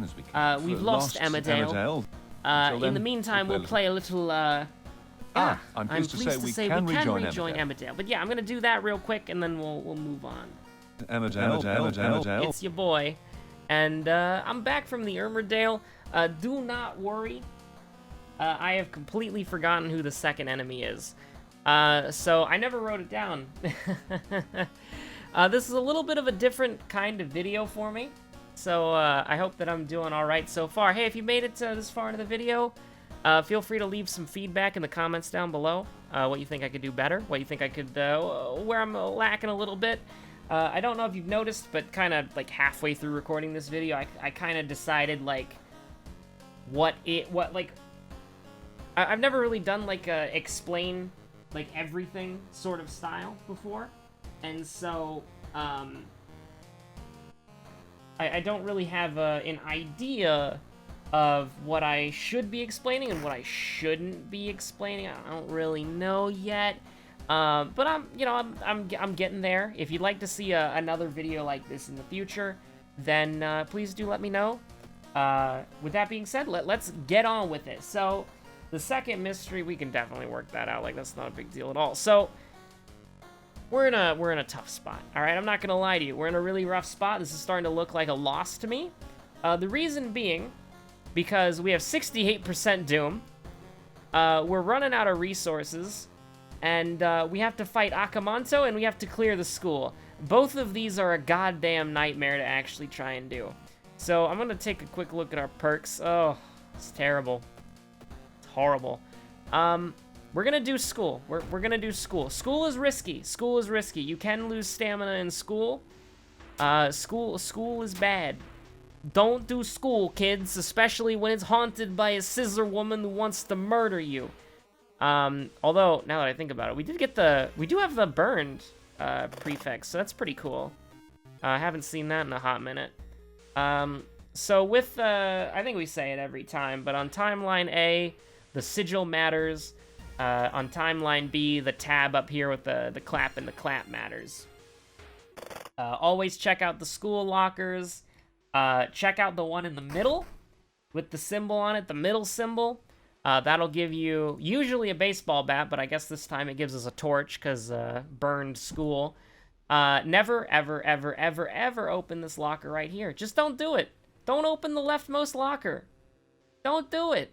S1: as we can. We've lost Emmerdale. In the meantime, we'll play a little. I'm pleased to say we can rejoin Emmerdale. But yeah, I'm gonna do that real quick, and then we'll move on. Emmerdale. It's your boy, and I'm back from the Emmerdale. Do not worry. I have completely forgotten who the second enemy is. So I never wrote it down. This is a little bit of a different kind of video for me. So I hope that I'm doing all right so far. Hey, if you made it this far into the video, Feel free to leave some feedback in the comments down below. What you think I could do better, what you think I could, where I'm lacking a little bit. I don't know if you've noticed, but kind of like halfway through recording this video, I kind of decided like I've never really done like a explain like everything sort of style before, and so I don't really have an idea of what I should be explaining and what I shouldn't be explaining. I don't really know yet, but I'm getting there. If you'd like to see another video like this in the future, then please do let me know. With that being said, let's get on with it. So the second mystery, we can definitely work that out. Like, that's not a big deal at all. So we're in a tough spot. All right, I'm not gonna lie to you. We're in a really rough spot. This is starting to look like a loss to me. The reason being, because we have 68% Doom, we're running out of resources, and we have to fight Akamanto, and we have to clear the school. Both of these are a goddamn nightmare to actually try and do. So I'm gonna take a quick look at our perks. Oh, it's terrible. It's horrible. We're gonna do school. We're gonna do school. School is risky. School is risky. You can lose stamina in school. School is bad. Don't do school, kids, especially when it's haunted by a scissor woman who wants to murder you. Although, now that I think about it, we do have the burned prefix, so that's pretty cool. I haven't seen that in a hot minute. So with, I think we say it every time, but on timeline A, the sigil matters. On timeline B, the tab up here with the clap and the clap matters. Always check out the school lockers. Check out the one in the middle with the symbol on it, the middle symbol. That'll give you usually a baseball bat, but I guess this time it gives us a torch because burned school. Never, ever, ever, ever, ever open this locker right here. Just don't do it. Don't open the leftmost locker. Don't do it.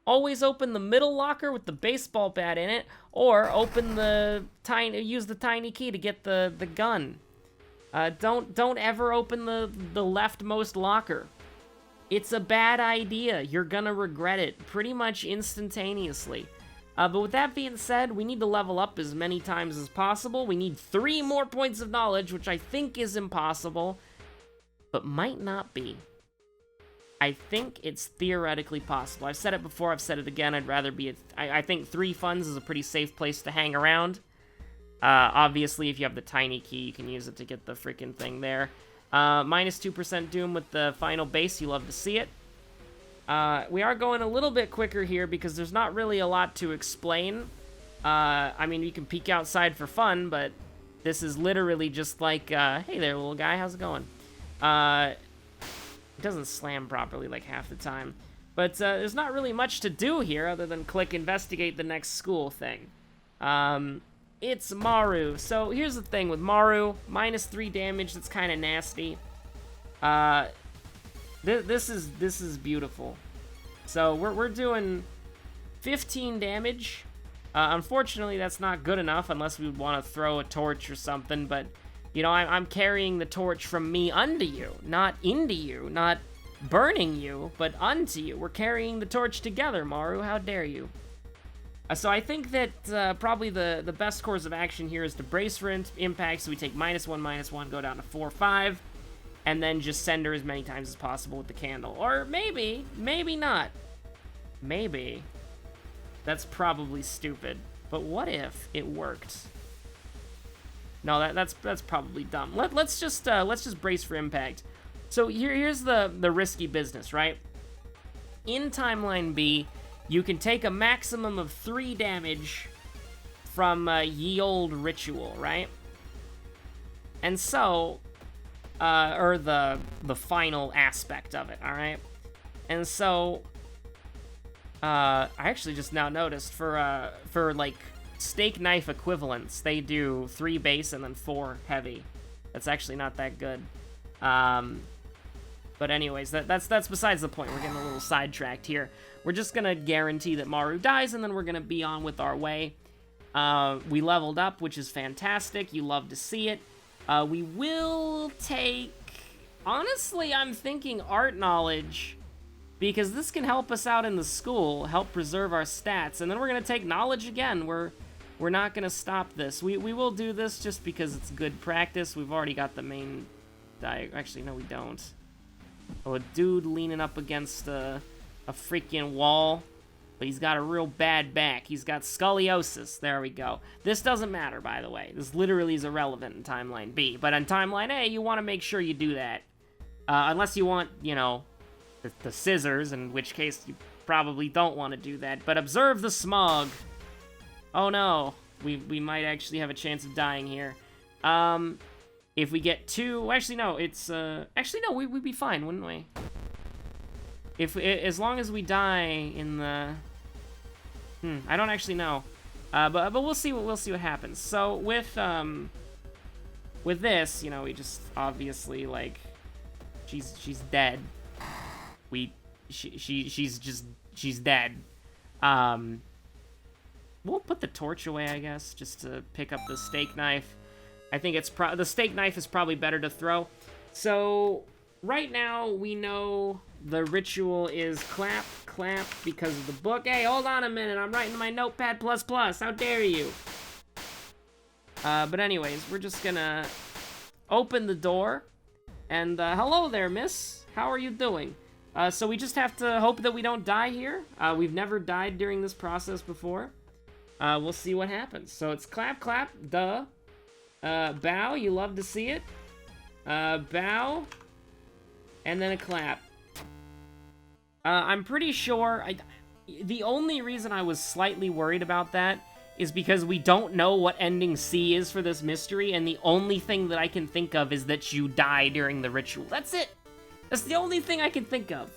S1: Always open the middle locker with the baseball bat in it, or open use the tiny key to get the gun. Don't ever open the leftmost locker. It's a bad idea. You're gonna regret it pretty much instantaneously. But with that being said, we need to level up as many times as possible. We need 3 more points of knowledge, which I think is impossible, but might not be. I think it's theoretically possible. I've said it before, I've said it again, I'd rather be I think 3 funds is a pretty safe place to hang around. Obviously, if you have the tiny key, you can use it to get the freaking thing there. Minus 2% Doom with the final base, you love to see it. We are going a little bit quicker here because there's not really a lot to explain. I mean, you can peek outside for fun, but this is literally just like, hey there, little guy, how's it going? It doesn't slam properly like half the time. But there's not really much to do here other than click investigate the next school thing. It's Maru. So here's the thing with Maru, minus 3 damage, that's kind of nasty. This is beautiful. So we're doing 15 damage. Unfortunately, that's not good enough unless we would want to throw a torch or something, but you know, I'm carrying the torch from me unto you, not into you, not burning you, but unto you. We're carrying the torch together, Maru. How dare you? So I think that probably the best course of action here is to brace for impact, so we take -1/-1, go down to 4/5, and then just send her as many times as possible with the candle. Or maybe not. Maybe. That's probably stupid. But what if it worked? No, that's probably dumb. Let's just brace for impact. So here's the risky business, right? In timeline B, you can take a maximum of 3 damage from Ye Olde Ritual, right? And so, or the final aspect of it, all right? And so, I actually just now noticed for like steak knife equivalents, they do 3 base and then 4 heavy. That's actually not that good. But anyways, that's besides the point. We're getting a little sidetracked here. We're just gonna guarantee that Maru dies, and then we're gonna be on with our way. We leveled up, which is fantastic. You love to see it. We will take... Honestly, I'm thinking art knowledge, because this can help us out in the school, help preserve our stats, and then we're gonna take knowledge again. We're not gonna stop this. We will do this just because it's good practice. We've already got the main actually, no, we don't. Oh, a dude leaning up against a freaking wall, but he's got a real bad back. He's got scoliosis. There we go. This doesn't matter, by the way. This literally is irrelevant in Timeline B, but in Timeline A, you want to make sure you do that. Unless you want, you know, the scissors, in which case you probably don't want to do that. But observe the smog. Oh no, we might actually have a chance of dying here. If we get two, actually no, it's actually no, we'd be fine, wouldn't we? As long as we die in the, I don't actually know, but we'll see what happens. So with this, you know, we just obviously, like, she's dead. She's dead. We'll put the torch away, I guess, just to pick up the steak knife. I think the steak knife is probably better to throw. So right now we know the ritual is clap, clap because of the book. Hey, hold on a minute, I'm writing my Notepad++. How dare you? But anyways, we're just gonna open the door. And hello there, miss. How are you doing? So we just have to hope that we don't die here. We've never died during this process before. We'll see what happens. So it's clap, clap, duh. Bow, you love to see it. Bow. And then a clap. I'm pretty sure, the only reason I was slightly worried about that is because we don't know what ending C is for this mystery, and the only thing that I can think of is that you die during the ritual. That's it! That's the only thing I can think of.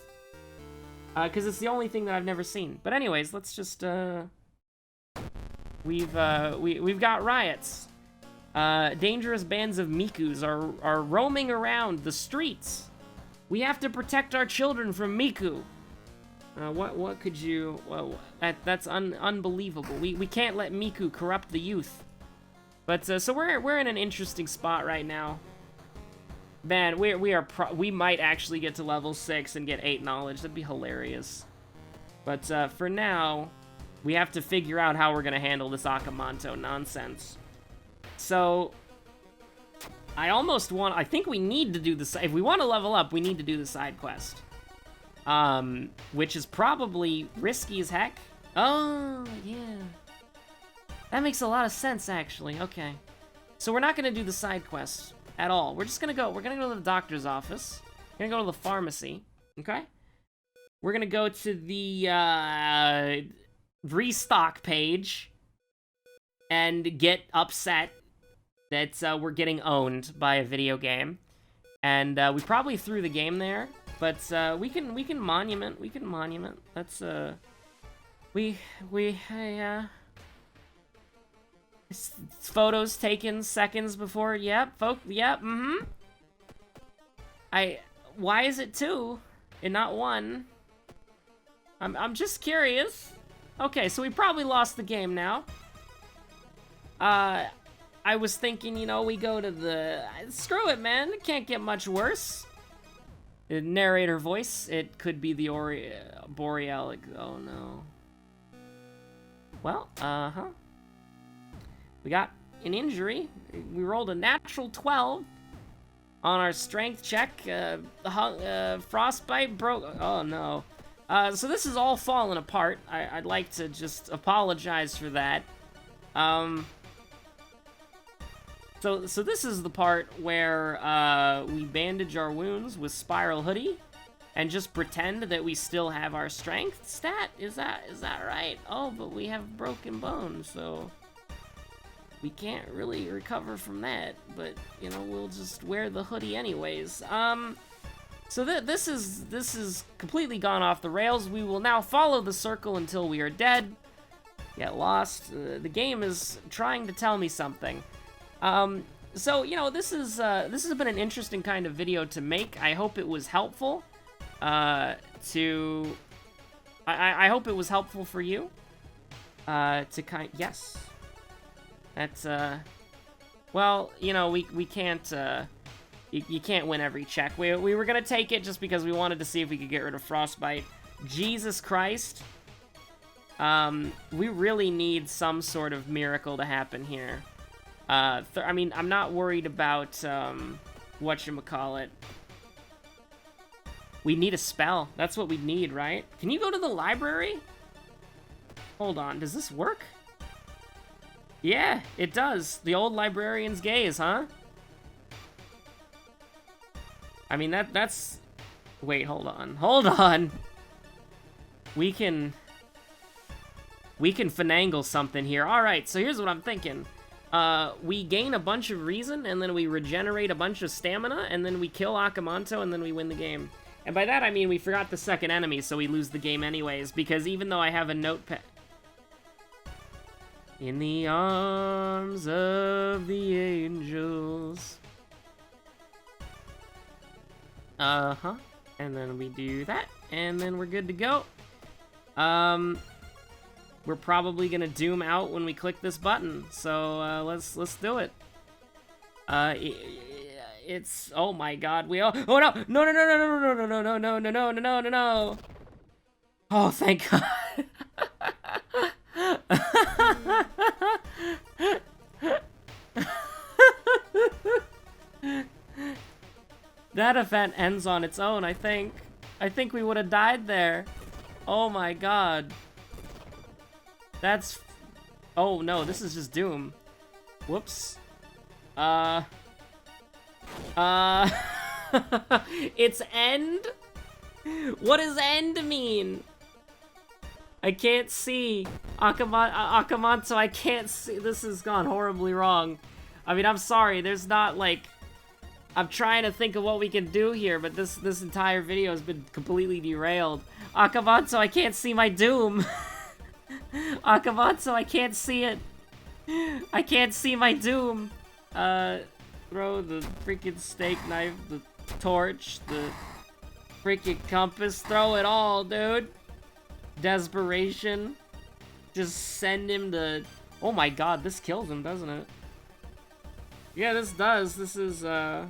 S1: Because it's the only thing that I've never seen. But anyways, let's just, we've got riots. Dangerous bands of Mikus are roaming around the streets. We have to protect our children from Miku. What could you... Well, that's unbelievable. We can't let Miku corrupt the youth. But, so we're in an interesting spot right now. Man, we might actually get to level 6 and get 8 knowledge. That'd be hilarious. But, for now, we have to figure out how we're gonna handle this Akamanto nonsense. So, I think we need to do the... If we want to level up, we need to do the side quest. Which is probably risky as heck. Oh, yeah. That makes a lot of sense, actually. Okay. So we're not gonna do the side quest at all. We're gonna go to the doctor's office. We're gonna go to the pharmacy. Okay? We're gonna go to the, restock page and get upset that, we're getting owned by a video game. And, we probably threw the game there. But, we can monument. That's, it's photos taken seconds before, yep, why is it 2 and not 1? I'm just curious. Okay, so we probably lost the game now. I was thinking, you know, we go to the... Screw it, man, it can't get much worse. The narrator voice, it could be the Borealic, oh no. Well, we got an injury. We rolled a natural 12 on our strength check. Frostbite broke, oh no. So this is all falling apart. I'd like to just apologize for that. So this is the part where we bandage our wounds with Spiral Hoodie and just pretend that we still have our strength stat. Is that right? Oh, but we have broken bones, so we can't really recover from that. But you know, we'll just wear the hoodie anyways. So this is completely gone off the rails. We will now follow the circle until we are dead. Get lost. The game is trying to tell me something. So, you know, this has been an interesting kind of video to make. I hope it was helpful, I hope it was helpful for you, yes. That's, well, you know, we can't, you can't win every check. We were gonna take it just because we wanted to see if we could get rid of Frostbite. Jesus Christ. We really need some sort of miracle to happen here. I mean, I'm not worried about, whatchamacallit. We need a spell. That's what we need, right? Can you go to the library? Hold on, does this work? Yeah, it does. The old librarian's gaze, huh? I mean, that's... Wait, hold on. Hold on! We can finagle something here. Alright, so here's what I'm thinking. We gain a bunch of reason, and then we regenerate a bunch of stamina, and then we kill Akamanto, and then we win the game. And by that, I mean we forgot the second enemy, so we lose the game anyways, because even though I have a notepad... In the arms of the angels. Uh-huh. And then we do that, and then we're good to go. We're probably gonna doom out when we click this button, so let's do it. It's oh my god, we all oh no no no no no no no no no no no no no no no. Oh thank God. That event ends on its own, I think. I think we would have died there. Oh my god. That's... Oh no, this is just doom. Whoops. It's end? What does end mean? I can't see. Akamanto, I can't see. This has gone horribly wrong. I mean, I'm sorry, there's not, like... I'm trying to think of what we can do here, but this entire video has been completely derailed. Akamanto, I can't see my doom. Akamanto, I can't see it. I can't see my doom. Throw the freaking steak knife, the torch, the freaking compass. Throw it all, dude. Desperation. Just send him to... Oh my god, this kills him, doesn't it? Yeah, this does. This is, Yeah,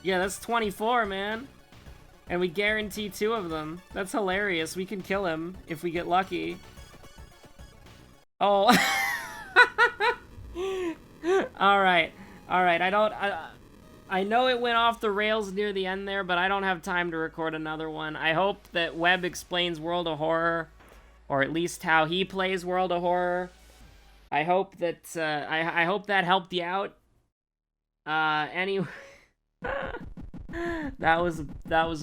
S1: that's 24, man. And we guarantee 2 of them. That's hilarious. We can kill him if we get lucky. Oh. Alright. Alright, I know it went off the rails near the end there, but I don't have time to record another one. I hope that Web explains World of Horror, or at least how he plays World of Horror. I hope that, I hope that helped you out. Anyway... that was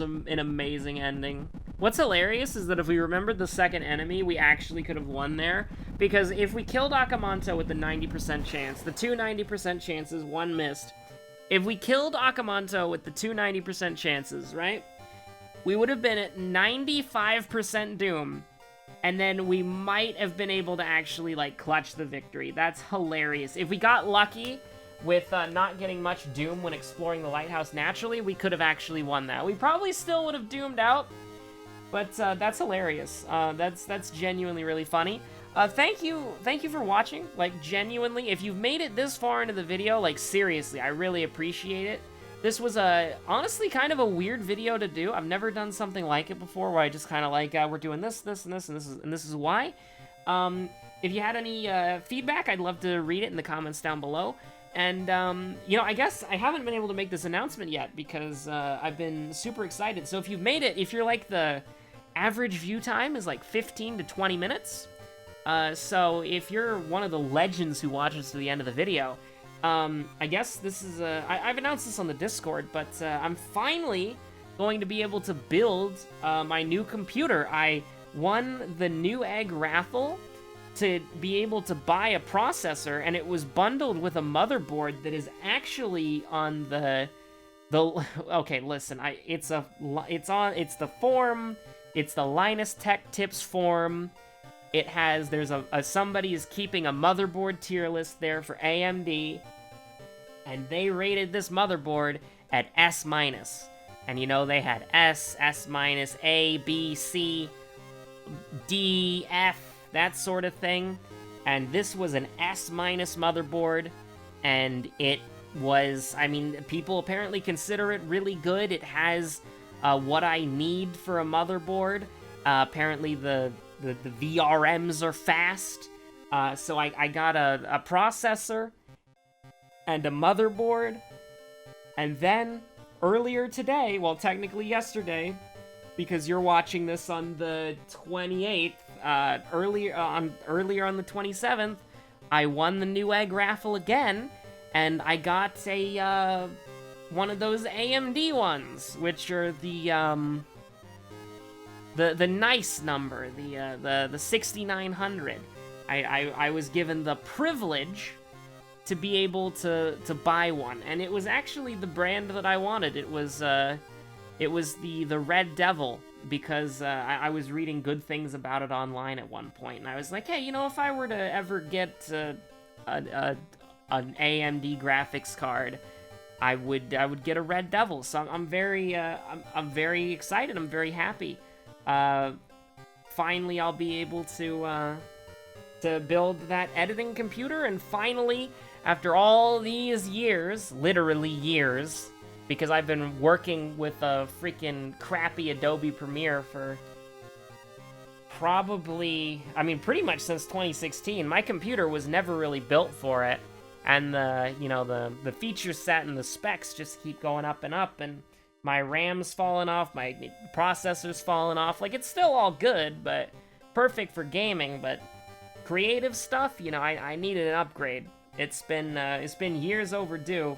S1: an amazing ending. What's hilarious is that if we remembered the second enemy, we actually could have won there. Because if we killed Akamanto with the 90% chance, the 2 90% chances, 1 missed. If we killed Akamanto with the 2 90% chances, right? We would have been at 95% doom. And then we might have been able to actually, like, clutch the victory. That's hilarious. If we got lucky with not getting much doom when exploring the lighthouse naturally, we could have actually won that. We probably still would have doomed out, but that's hilarious. That's genuinely really funny. Thank you for watching. Like, genuinely, if you've made it this far into the video, like, seriously, I really appreciate it. This was honestly kind of a weird video to do. I've never done something like it before, where I just kind of like, we're doing this, this, and this, and this is why. If you had any feedback, I'd love to read it in the comments down below. And, you know, I guess I haven't been able to make this announcement yet because I've been super excited. So if you've made it, if you're like the average view time is like 15 to 20 minutes. So if you're one of the legends who watches to the end of the video, I guess this is, I've announced this on the Discord, but I'm finally going to be able to build my new computer. I won the new egg raffle to be able to buy a processor, and it was bundled with a motherboard that is actually on the okay, listen, it's the forum, it's the Linus Tech Tips forum. It has, there's somebody is keeping a motherboard tier list there for AMD, and they rated this motherboard at S-. And you know, they had S, S-, A, B, C, D, F, that sort of thing. And this was an S- motherboard, and it was, I mean, people apparently consider it really good. It has what I need for a motherboard. Apparently the VRMs are fast, so I got a processor and a motherboard, and then earlier today, well, technically yesterday, because you're watching this on the 28th, earlier on the 27th, I won the new egg raffle again, and I got a one of those AMD ones, which are the nice number, the 6900. I was given the privilege to be able to buy one, and it was actually the brand that I wanted. It was the Red Devil, because I was reading good things about it online at one point, and I was like, hey, you know, if I were to ever get an AMD graphics card, I would get a Red Devil. So I'm very excited. I'm very happy. Finally, I'll be able to build that editing computer, and finally, after all these years, literally years, because I've been working with a freaking crappy Adobe Premiere for probably, I mean, pretty much since 2016. My computer was never really built for it, and the feature set and the specs just keep going up, and my RAM's falling off, my processor's falling off. Like, it's still all good, but perfect for gaming, but creative stuff, you know, I needed an upgrade. It's been years overdue,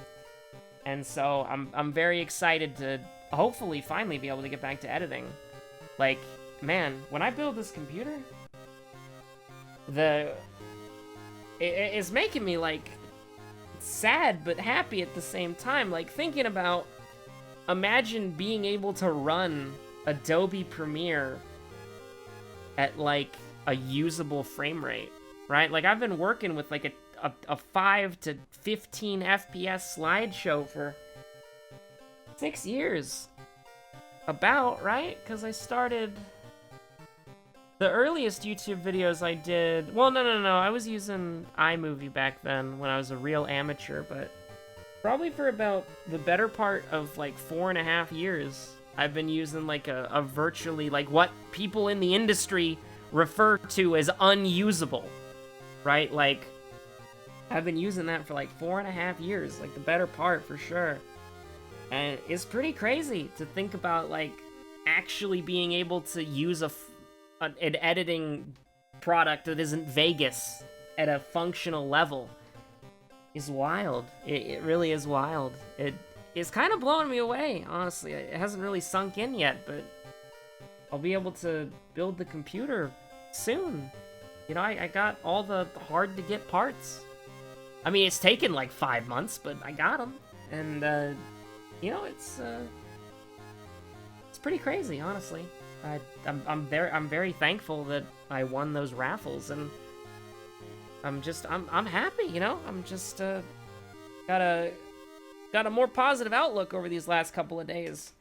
S1: and so I'm very excited to hopefully finally be able to get back to editing. Like, man, when I build this computer, it's making me, like, sad but happy at the same time. Like, thinking about, imagine being able to run Adobe Premiere at, like, a usable frame rate, right? Like, I've been working with, like, a 5 to 15 FPS slideshow for 6 years. About, right? Because I started... The earliest YouTube videos I did... Well, no. I was using iMovie back then when I was a real amateur, but probably for about the better part of, like, 4.5 years, I've been using, like, a virtually, like, what people in the industry refer to as unusable, right? Like, I've been using that for, like, 4.5 years, like, the better part, for sure. And it's pretty crazy to think about, like, actually being able to use an editing product that isn't Vegas at a functional level is wild. It really is wild. It's kind of blowing me away, honestly. It hasn't really sunk in yet, but I'll be able to build the computer soon. You know, I got all the hard-to-get parts. I mean, it's taken like 5 months, but I got them. And, you know, it's pretty crazy, honestly. I'm very thankful that I won those raffles, and I'm happy, you know? I'm just, got a more positive outlook over these last couple of days.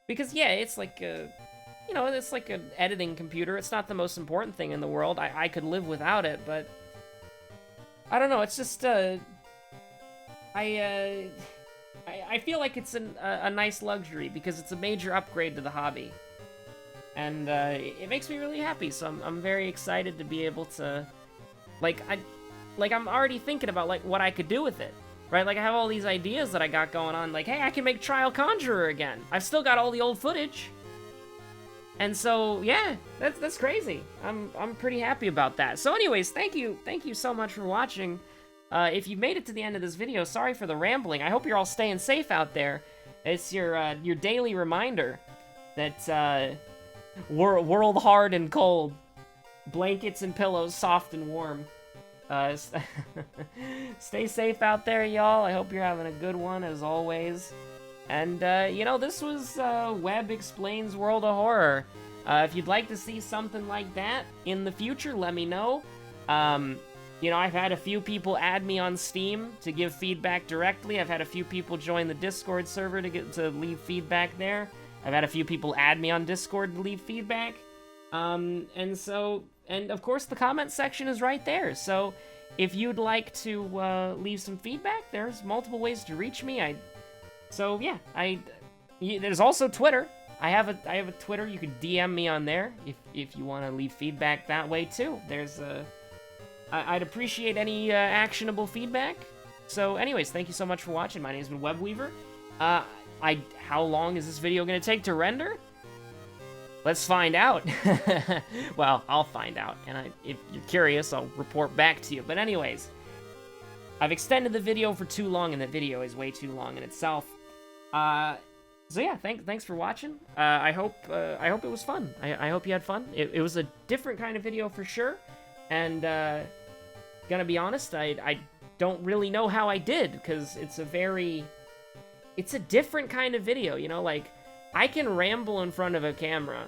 S1: Because, yeah, it's like you know, it's like an editing computer. It's not the most important thing in the world. I could live without it, but I don't know. It's just I feel like it's a nice luxury because it's a major upgrade to the hobby, and it makes me really happy. So I'm very excited to be able to, I'm already thinking about like what I could do with it. Right, like I have all these ideas that I got going on, like, hey, I can make Trial Conjurer again. I've still got all the old footage. And so, yeah, that's crazy. I'm pretty happy about that. So anyways, thank you so much for watching. If you made it to the end of this video, sorry for the rambling. I hope you're all staying safe out there. It's your daily reminder that world hard and cold, blankets and pillows soft and warm. Stay safe out there, y'all. I hope you're having a good one, as always. And, you know, this was Web Explains World of Horror. If you'd like to see something like that in the future, let me know. You know, I've had a few people add me on Steam to give feedback directly. I've had a few people join the Discord server to leave feedback there. I've had a few people add me on Discord to leave feedback. And of course the comment section is right there. So if you'd like to leave some feedback, there's multiple ways to reach me. There's also Twitter. I have a Twitter. You can DM me on there if you want to leave feedback that way too. I'd appreciate any actionable feedback. So anyways, thank you so much for watching. My name's been Webweaver. How long is this video gonna take to render? Let's find out. Well, I'll find out, and if you're curious, I'll report back to you. But anyways, I've extended the video for too long, and that video is way too long in itself. So yeah, thanks for watching. I hope it was fun. I hope you had fun. It was a different kind of video for sure, and gonna be honest, I don't really know how I did, because it's a different kind of video, you know, like, I can ramble in front of a camera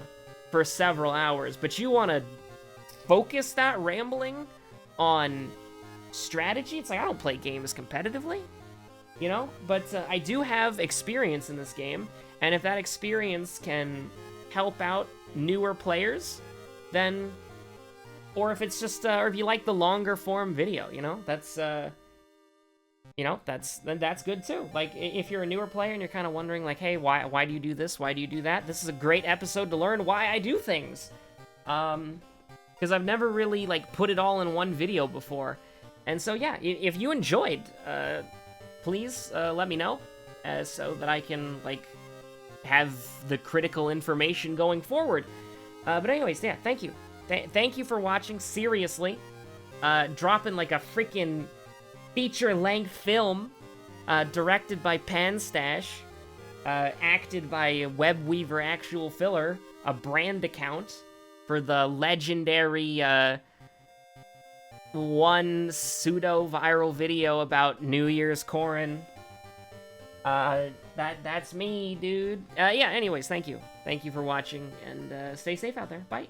S1: for several hours, but you want to focus that rambling on strategy? It's like, I don't play games competitively, you know? But I do have experience in this game, and if that experience can help out newer players, then... Or if it's just, or if you like the longer form video, you know? That's, you know, that's good too. Like, if you're a newer player and you're kind of wondering, like, hey, why do you do this? Why do you do that? This is a great episode to learn why I do things. Because I've never really, like, put it all in one video before. And so, yeah, if you enjoyed, please let me know, so that I can, like, have the critical information going forward. But anyways, yeah, thank you. Thank you for watching, seriously. Dropping, like, a freaking feature-length film, directed by Panstash, acted by Webweaver Actual Filler, a brand account for the legendary, one pseudo-viral video about New Year's Corrin. That's me, dude. Yeah, anyways, thank you. Thank you for watching, and stay safe out there. Bye.